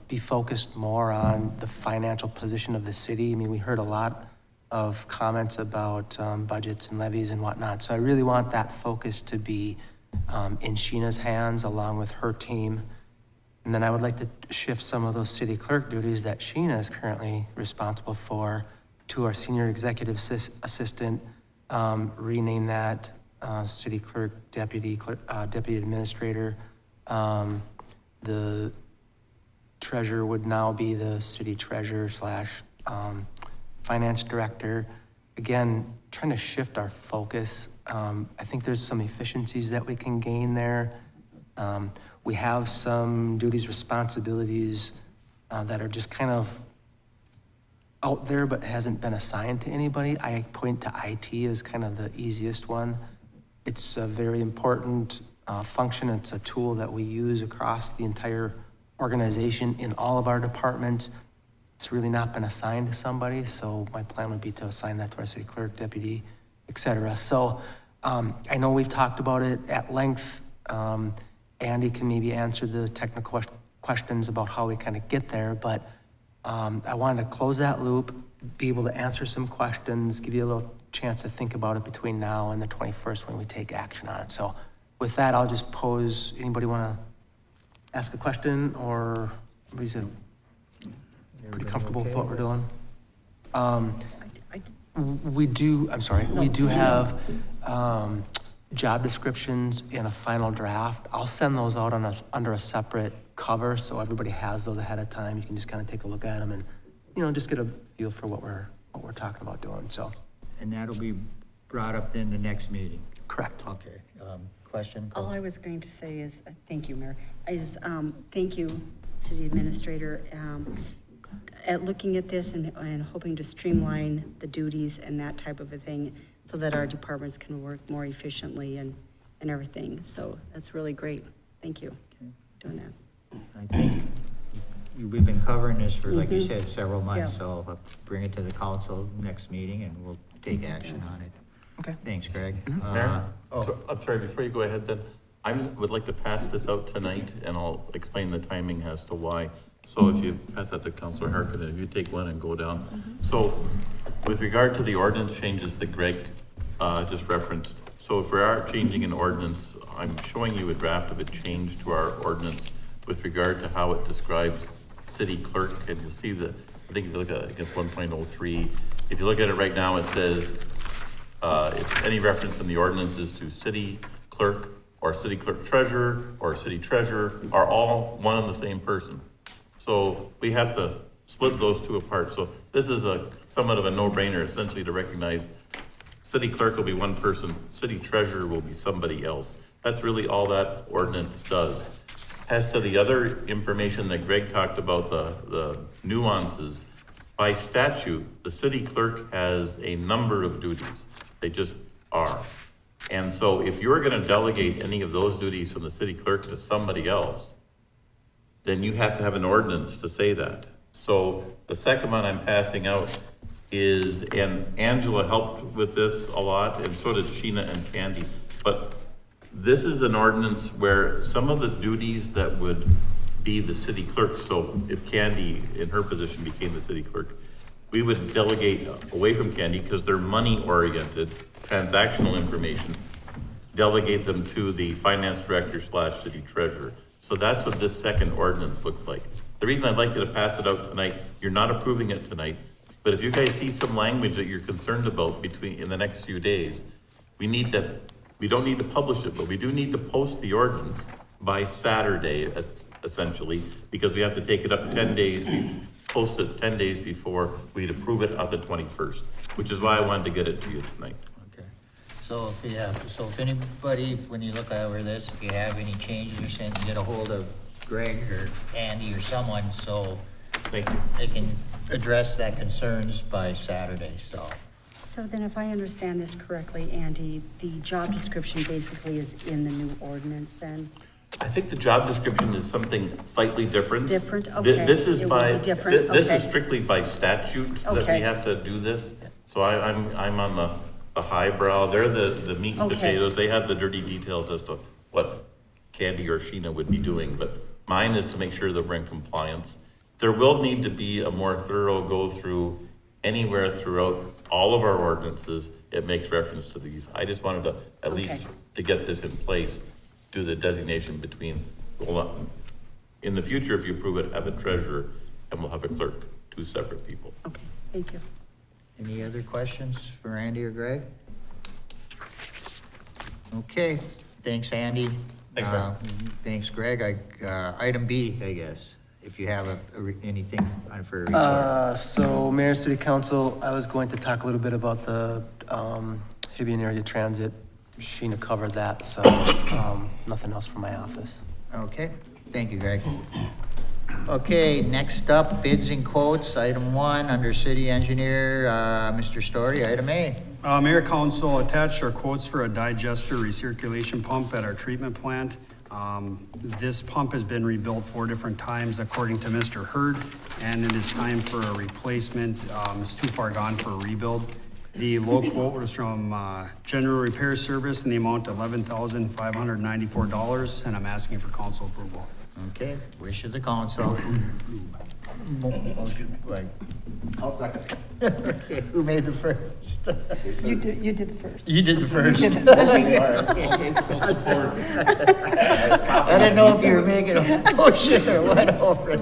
be focused more on the financial position of the city. I mean, we heard a lot of comments about budgets and levies and whatnot. So I really want that focus to be in Sheena's hands along with her team. And then I would like to shift some of those city clerk duties that Sheena is currently responsible for to our senior executive assistant, rename that city clerk, deputy administrator. The treasurer would now be the city treasurer slash finance director. Again, trying to shift our focus. I think there's some efficiencies that we can gain there. We have some duties, responsibilities that are just kind of out there but hasn't been assigned to anybody. I point to IT as kind of the easiest one. It's a very important function. It's a tool that we use across the entire organization in all of our departments. It's really not been assigned to somebody, so my plan would be to assign that to our city clerk, deputy, et cetera. So I know we've talked about it at length. Andy can maybe answer the technical questions about how we kind of get there, but I wanted to close that loop, be able to answer some questions, give you a little chance to think about it between now and the 21st when we take action on it. So with that, I'll just pose, anybody want to ask a question, or everybody's pretty comfortable with what we're doing? We do have job descriptions in a final draft. I'll send those out under a separate cover, so everybody has those ahead of time. You can just kind of take a look at them and, just get a feel for what we're talking about doing, so. And that'll be brought up in the next meeting? Correct. Okay. Question? All I was going to say is, thank you, Mayor, thank you, City Administrator, at looking at this and hoping to streamline the duties and that type of a thing so that our departments can work more efficiently and everything. So that's really great. Thank you for doing that. I think we've been covering this for, like you said, several months, Yeah. so I'll bring it to the council next meeting and we'll take action on it. Okay. Thanks, Greg. Mayor, I'm sorry, before you go ahead then, I would like to pass this out tonight and I'll explain the timing as to why. So if you pass that to Councilor Harkin, if you take one and go down. So with regard to the ordinance changes that Greg just referenced, so if we are changing an ordinance, I'm showing you a draft of a change to our ordinance with regard to how it describes city clerk. And you'll see that, I think if you look at it against 1.03, if you look at it right now, it says, if any reference in the ordinance is to city clerk or city clerk treasurer or city treasurer are all one and the same person. So we have to split those two apart. So this is somewhat of a no-brainer essentially to recognize city clerk will be one person, city treasurer will be somebody else. That's really all that ordinance does. As to the other information that Greg talked about, the nuances, by statute, the city clerk has a number of duties. They just are. And so if you're gonna delegate any of those duties from the city clerk to somebody else, then you have to have an ordinance to say that. So the second one I'm passing out is, and Angela helped with this a lot, and so did Sheena and Candy, but this is an ordinance where some of the duties that would be the city clerk, so if Candy in her position became the city clerk, we would delegate away from Candy because they're money-oriented, transactional information, delegate them to the finance director / city treasurer. So that's what this second ordinance looks like. The reason I'd like you to pass it out tonight, you're not approving it tonight, but if you guys see some language that you're concerned about in the next few days, we don't need to publish it, but we do need to post the ordinance by Saturday, essentially, because we have to take it up 10 days, post it 10 days before we'd approve it on the 21st, which is why I wanted to get it to you tonight. Okay. So if anybody, when you look over this, if you have any changes, you get a hold of Greg or Andy or someone, so Thank you. they can address that concerns by Saturday, so. So then if I understand this correctly, Andy, the job description basically is in the new ordinance then? I think the job description is something slightly different. Different? Okay. This is It will be different? this is Okay. strictly by statute that we Okay. have to do this. So I'm on the highbrow, they're the meat and Okay. potatoes. They have the dirty details as to what Candy or Sheena would be doing, but mine is to make sure that we're in compliance. There will need to be a more thorough go-through anywhere throughout all of our ordinances. It makes reference to these. I just wanted to, at least Okay. to get this in place, do the designation between, hold on. In the future, if you approve it, have a treasurer and we'll have a clerk, two separate people. Okay, thank you. Any other questions for Andy or Greg? Okay, thanks, Andy. Thanks, Greg. Thanks, Greg. Item B, I guess, if you have anything for a report. So Mayor, City Council, I was going to talk a little bit about the Hibbing area transit. Sheena covered that, so nothing else from my office. Okay, thank you, Greg. Okay, next up, bids and quotes, item 1, under city engineer, Mr. Story, item A. Mayor, council, attached are quotes for a digester recirculation pump at our treatment plant. This pump has been rebuilt 4 different times according to Mr. Hurd, and it is time for a replacement. It's too far gone for a rebuild. The low quote was from General Repair Service in the amount of $11,594, and I'm asking for council approval. Okay, wish of the council. I'll second. Okay, who made the first? You did the first. You did the first. I didn't know if you were making a motion or what over it.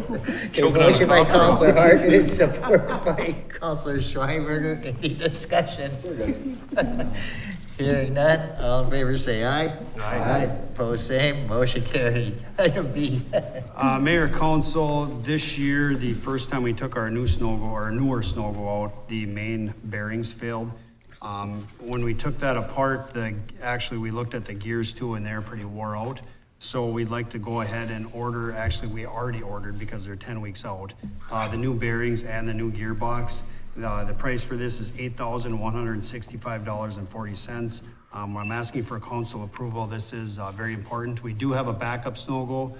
Okay, motion by Counselor Harkinen, support by Counselor Schweinberger. Any discussion? Hearing none, all in favor say aye. Aye. Opposed, same, motion carried. Item B. Mayor, council, this year, the first time we took our newer snow go out, the main bearings failed. When we took that apart, actually, we looked at the gears too, and they're pretty wore out. So we'd like to go ahead and order, actually, we already ordered because they're 10 weeks out, the new bearings and the new gearbox. The price for this is $8,165.40. I'm asking for council approval. This is very important. We do have a backup snow go,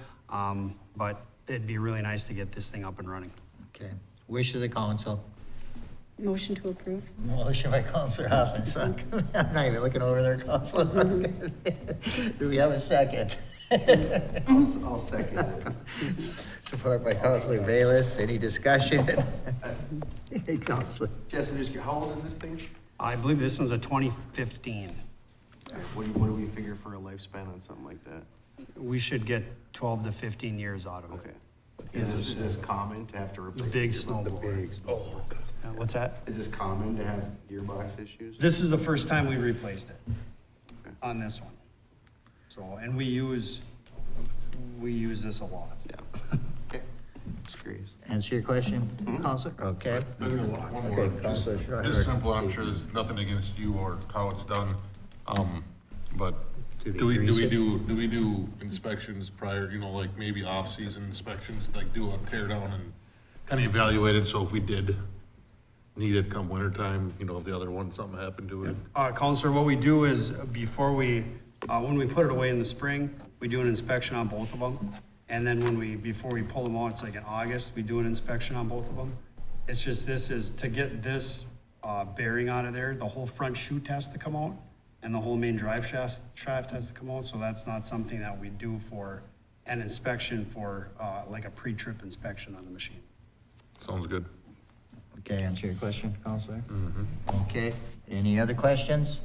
but it'd be really nice to get this thing up and running. Okay, wish of the council. Motion to approve? Motion by Counselor Hoffman, second. I'm not even looking over there, Counselor. Do we have a second? I'll second it. Support by Counselor Bayless. Any discussion? Hey, Counselor. Jess, I'm just curious, how old is this thing? I believe this one's a 2015. What do we figure for a lifespan on something like that? We should get 12 to 15 years out of it. Okay. Is this common to have to replace? Big a gearbox? snowblower. What's that? Is this common to have gearbox issues? This is the first time we replaced it on this one. So, and we use this a lot. Yeah. Okay. Just curious. Answer your question, Counselor? Okay. One more. Okay, Counselor It's Schreiber. simple, I'm sure there's nothing against you or how it's done. But Do they do we grease it? do inspections prior, like maybe off-season inspections, like do a tear down and kind of evaluate it, so if we did need it come wintertime, if the other one, something happened to it? Counselor, what we do is before when we put it away in the spring, we do an inspection on both of them. And then before we pull them out, it's like in August, we do an inspection on both of them. It's just, this is, to get this bearing out of there, the whole front chute has to come out and the whole main drive shaft has to come out. So that's not something that we do for an inspection for like a pre-trip inspection on the machine. Sounds good. Okay, answer your question, Counselor? Okay, any other questions?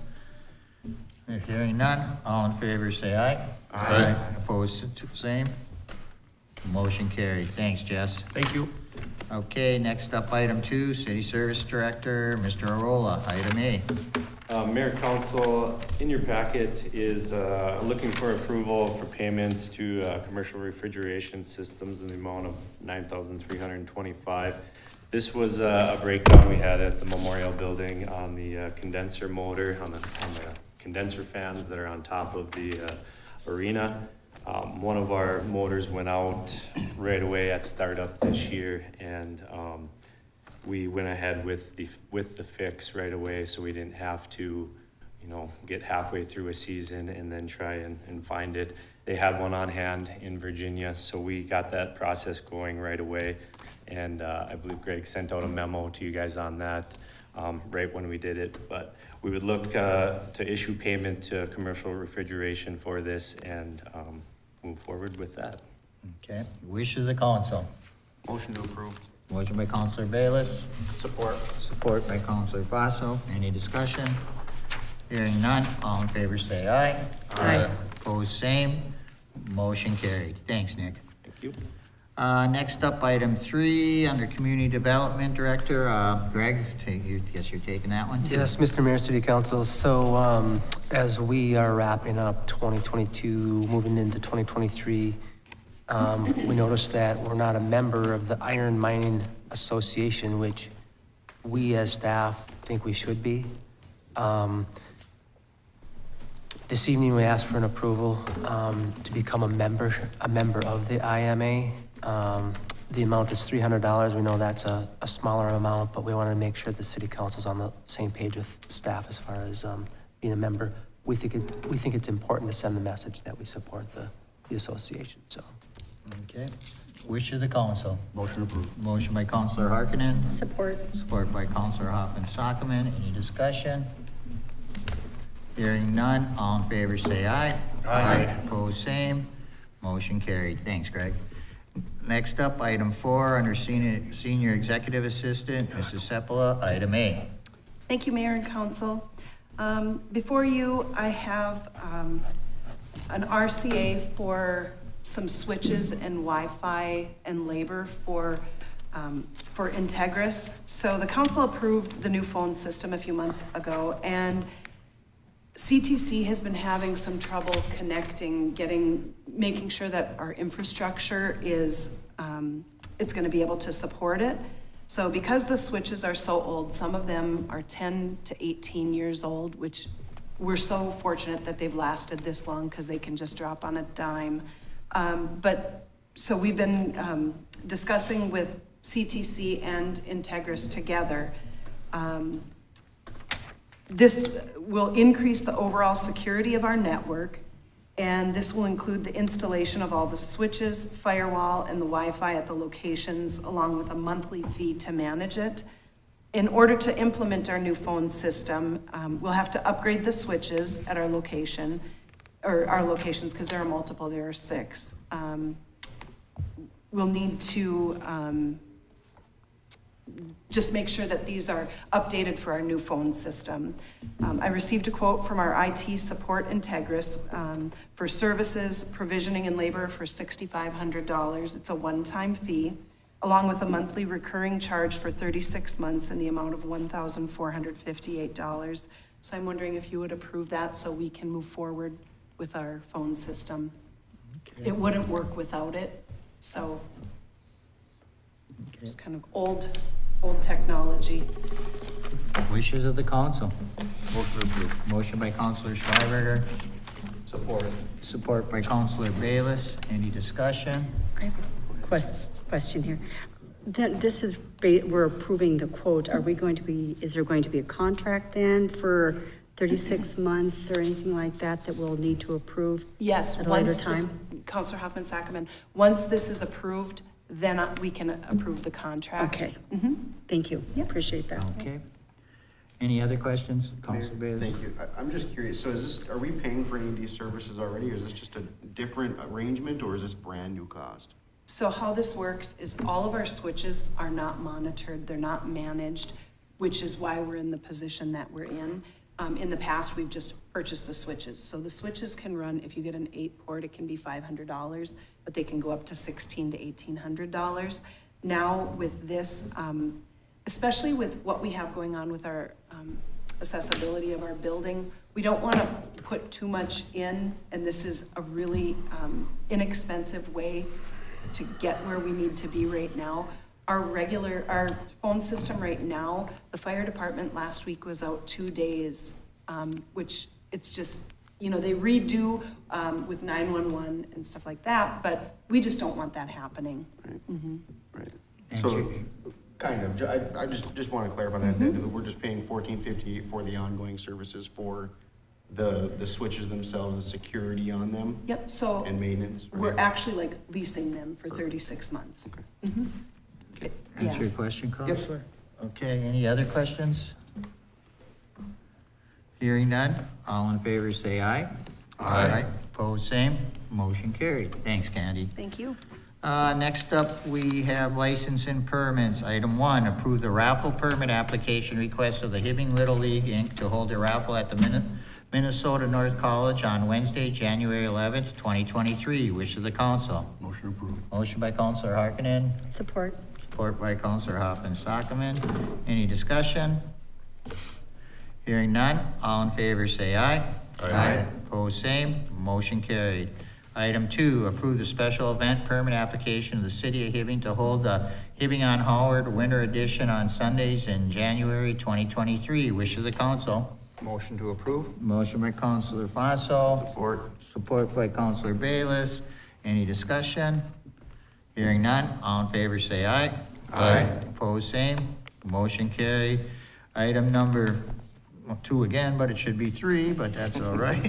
If hearing none, all in favor say aye. Aye. Opposed, same. Motion carried. Thanks, Jess. Thank you. Okay, next up, item 2, City Service Director, Mr. Arola, item A. Mayor, council, in your packet is looking for approval for payments to commercial refrigeration systems in the amount of $9,325. This was a breakdown we had at the Memorial Building on the condenser motor, on the condenser fans that are on top of the arena. One of our motors went out right away at startup this year, and we went ahead with the fix right away, so we didn't have to, get halfway through a season and then try and find it. They had one on hand in Virginia, so we got that process going right away. And I believe Greg sent out a memo to you guys on that right when we did it. But we would look to issue payment to commercial refrigeration for this and move forward with that. Okay, wishes of council. Motion to approve. Motion by Counselor Bayless, Support. support by Counselor Fossil. Any discussion? Hearing none, all in favor say aye. Aye. Opposed, same. Motion carried. Thanks, Nick. Thank you. Next up, item 3, under Community Development Director, Greg, guess you're taking that one? Yes, Mr. Mayor, City Council. So as we are wrapping up 2022, moving into 2023, we noticed that we're not a member of the Iron Mining Association, which we as staff think we should be. This evening, we asked for an approval to become a member of the IMA. The amount is $300. We know that's a smaller amount, but we wanted to make sure the city council's on the same page with staff as far as being a member. We think it's important to send the message that we support the association, so. Okay. Wish of the council. Motion approved. Motion by Counselor Harkinen, Support. support by Counselor Hoffman Sockman. Any discussion? Hearing none, all in favor say aye. Aye. Opposed, same. Motion carried. Thanks, Greg. Next up, item 4, under Senior Executive Assistant, Mrs. Seppala, item A. Thank you, Mayor and Council. Before you, I have an RCA for some switches and Wi-Fi and labor for Integris. So the council approved the new phone system a few months ago, and CTC has been having some trouble connecting, making sure that our infrastructure is, it's gonna be able to support it. So because the switches are so old, some of them are 10 to 18 years old, which we're so fortunate that they've lasted this long because they can just drop on a dime. So we've been discussing with CTC and Integris together. This will increase the overall security of our network, and this will include the installation of all the switches, firewall, and the Wi-Fi at the locations, along with a monthly fee to manage it. In order to implement our new phone system, we'll have to upgrade the switches at our location, or our locations, because there are multiple, there are 6. We'll need to just make sure that these are updated for our new phone system. I received a quote from our IT support Integris for services, provisioning, and labor for $6,500. It's a one-time fee, along with a monthly recurring charge for 36 months in the amount of $1,458. So I'm wondering if you would approve that so we can move forward with our phone system. Okay. It wouldn't work without it, so it's kind of old technology. Wishes of the council. Motion approved. Motion by Counselor Schreiberger, Support. support by Counselor Bayless. Any discussion? I have a question here. This is, we're approving the quote. Are we going to be, is there going to be a contract then for 36 months or anything like that that we'll need to approve? Yes, At a later once time? this, Counselor Hoffman Sockman, once this is approved, then we can approve the contract. Okay. Mhm. Thank you. Appreciate that. Okay. Any other questions? Counselor Bayless? Thank you. I'm just curious, so are we paying for any of these services already, or is this just a different arrangement, or is this brand new cost? So how this works is all of our switches are not monitored, they're not managed, which is why we're in the position that we're in. In the past, we've just purchased the switches. So the switches can run, if you get an 8-port, it can be $500, but they can go up to $1,600 to $1,800. Now with this, especially with what we have going on with our accessibility of our building, we don't want to put too much in, and this is a really inexpensive way to get where we need to be right now. Our phone system right now, the fire department last week was out 2 days, which it's just, they redo with 911 and stuff like that, but we just don't want that happening. Right. Mhm. Right. And So, you- kind of, I just want to clarify that we're just paying $14.58 for the ongoing services for the switches themselves, the security on them, Yep, so and maintenance? right? we're actually like leasing them for 36 months. Mhm. Answer your question, Counselor? Okay, any other questions? Hearing none, all in favor say aye. Aye. Opposed, same. Motion carried. Thanks, Candy. Thank you. Next up, we have license and permits. Item 1, approve the raffle permit application request of the Hibbing Little League, Inc. to hold a raffle at the Minnesota North College on Wednesday, January 11th, 2023. Wish of the council. Motion approved. Motion by Counselor Harkinen, Support. support by Counselor Hoffman Sockman. Any discussion? Hearing none, all in favor say aye. Aye. Opposed, same. Motion carried. Item 2, approve the special event permit application of the city of Hibbing to hold the Hibbing on Howard Winter Edition on Sundays in January 2023. Wish of the council. Motion to approve? Motion by Counselor Fossil. Support. Support by Counselor Bayless. Any discussion? Hearing none, all in favor say aye. Aye. Opposed, same. Motion carried. Item number 2 again, but it should be 3, but that's all right.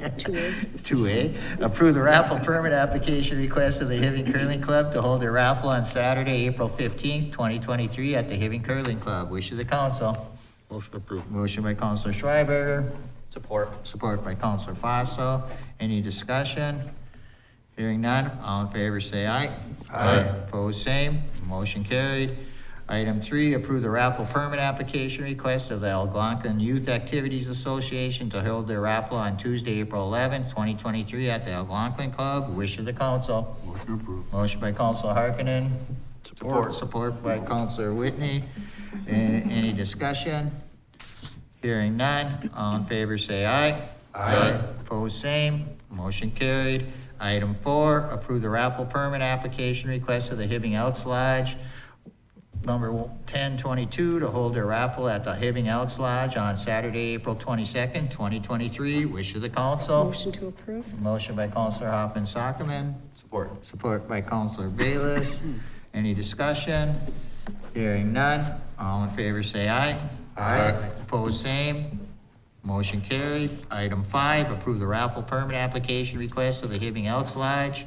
2A, approve the raffle permit application request of the Hibbing Curling Club to hold a raffle on Saturday, April 15th, 2023 at the Hibbing Curling Club. Wish of the council. Motion approved. Motion by Counselor Schreiber, Support. support by Counselor Fossil. Any discussion? Hearing none, all in favor say aye. Aye. Opposed, same. Motion carried. Item 3, approve the raffle permit application request of the Algonquin Youth Activities Association to hold their raffle on Tuesday, April 11th, 2023 at the Algonquin Club. Wish of the council. Motion approved. Motion by Counselor Harkinen. Support. Support by Counselor Whitney. Any discussion? Hearing none, all in favor say aye. Aye. Opposed, same. Motion carried. Item 4, approve the raffle permit application request of the Hibbing Elks Lodge, number 1022, to hold a raffle at the Hibbing Elks Lodge on Saturday, April 22nd, 2023. Wish of the council. Motion to approve. Motion by Counselor Hoffman Sockman. Support. Support by Counselor Bayless. Any discussion? Hearing none, all in favor say aye. Aye. Opposed, same. Motion carried. Item 5, approve the raffle permit application request of the Hibbing Elks Lodge,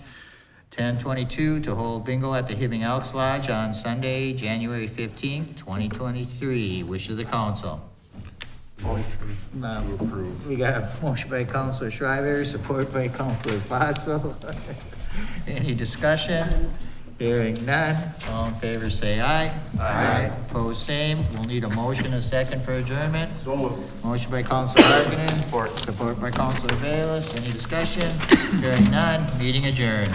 1022, to hold bingo at the Hibbing Elks Lodge on Sunday, January 15th, 2023. Wish of the council. Motion approved. We got a motion by Counselor Schreiber, support by Counselor Fossil. Any discussion? Hearing none, all in favor say aye. Aye. Opposed, same. We'll need a motion, a second for adjournment. So moved. Motion by Counselor Harkinen. Support. Support by Counselor Bayless. Any discussion? Hearing none, meeting adjourned.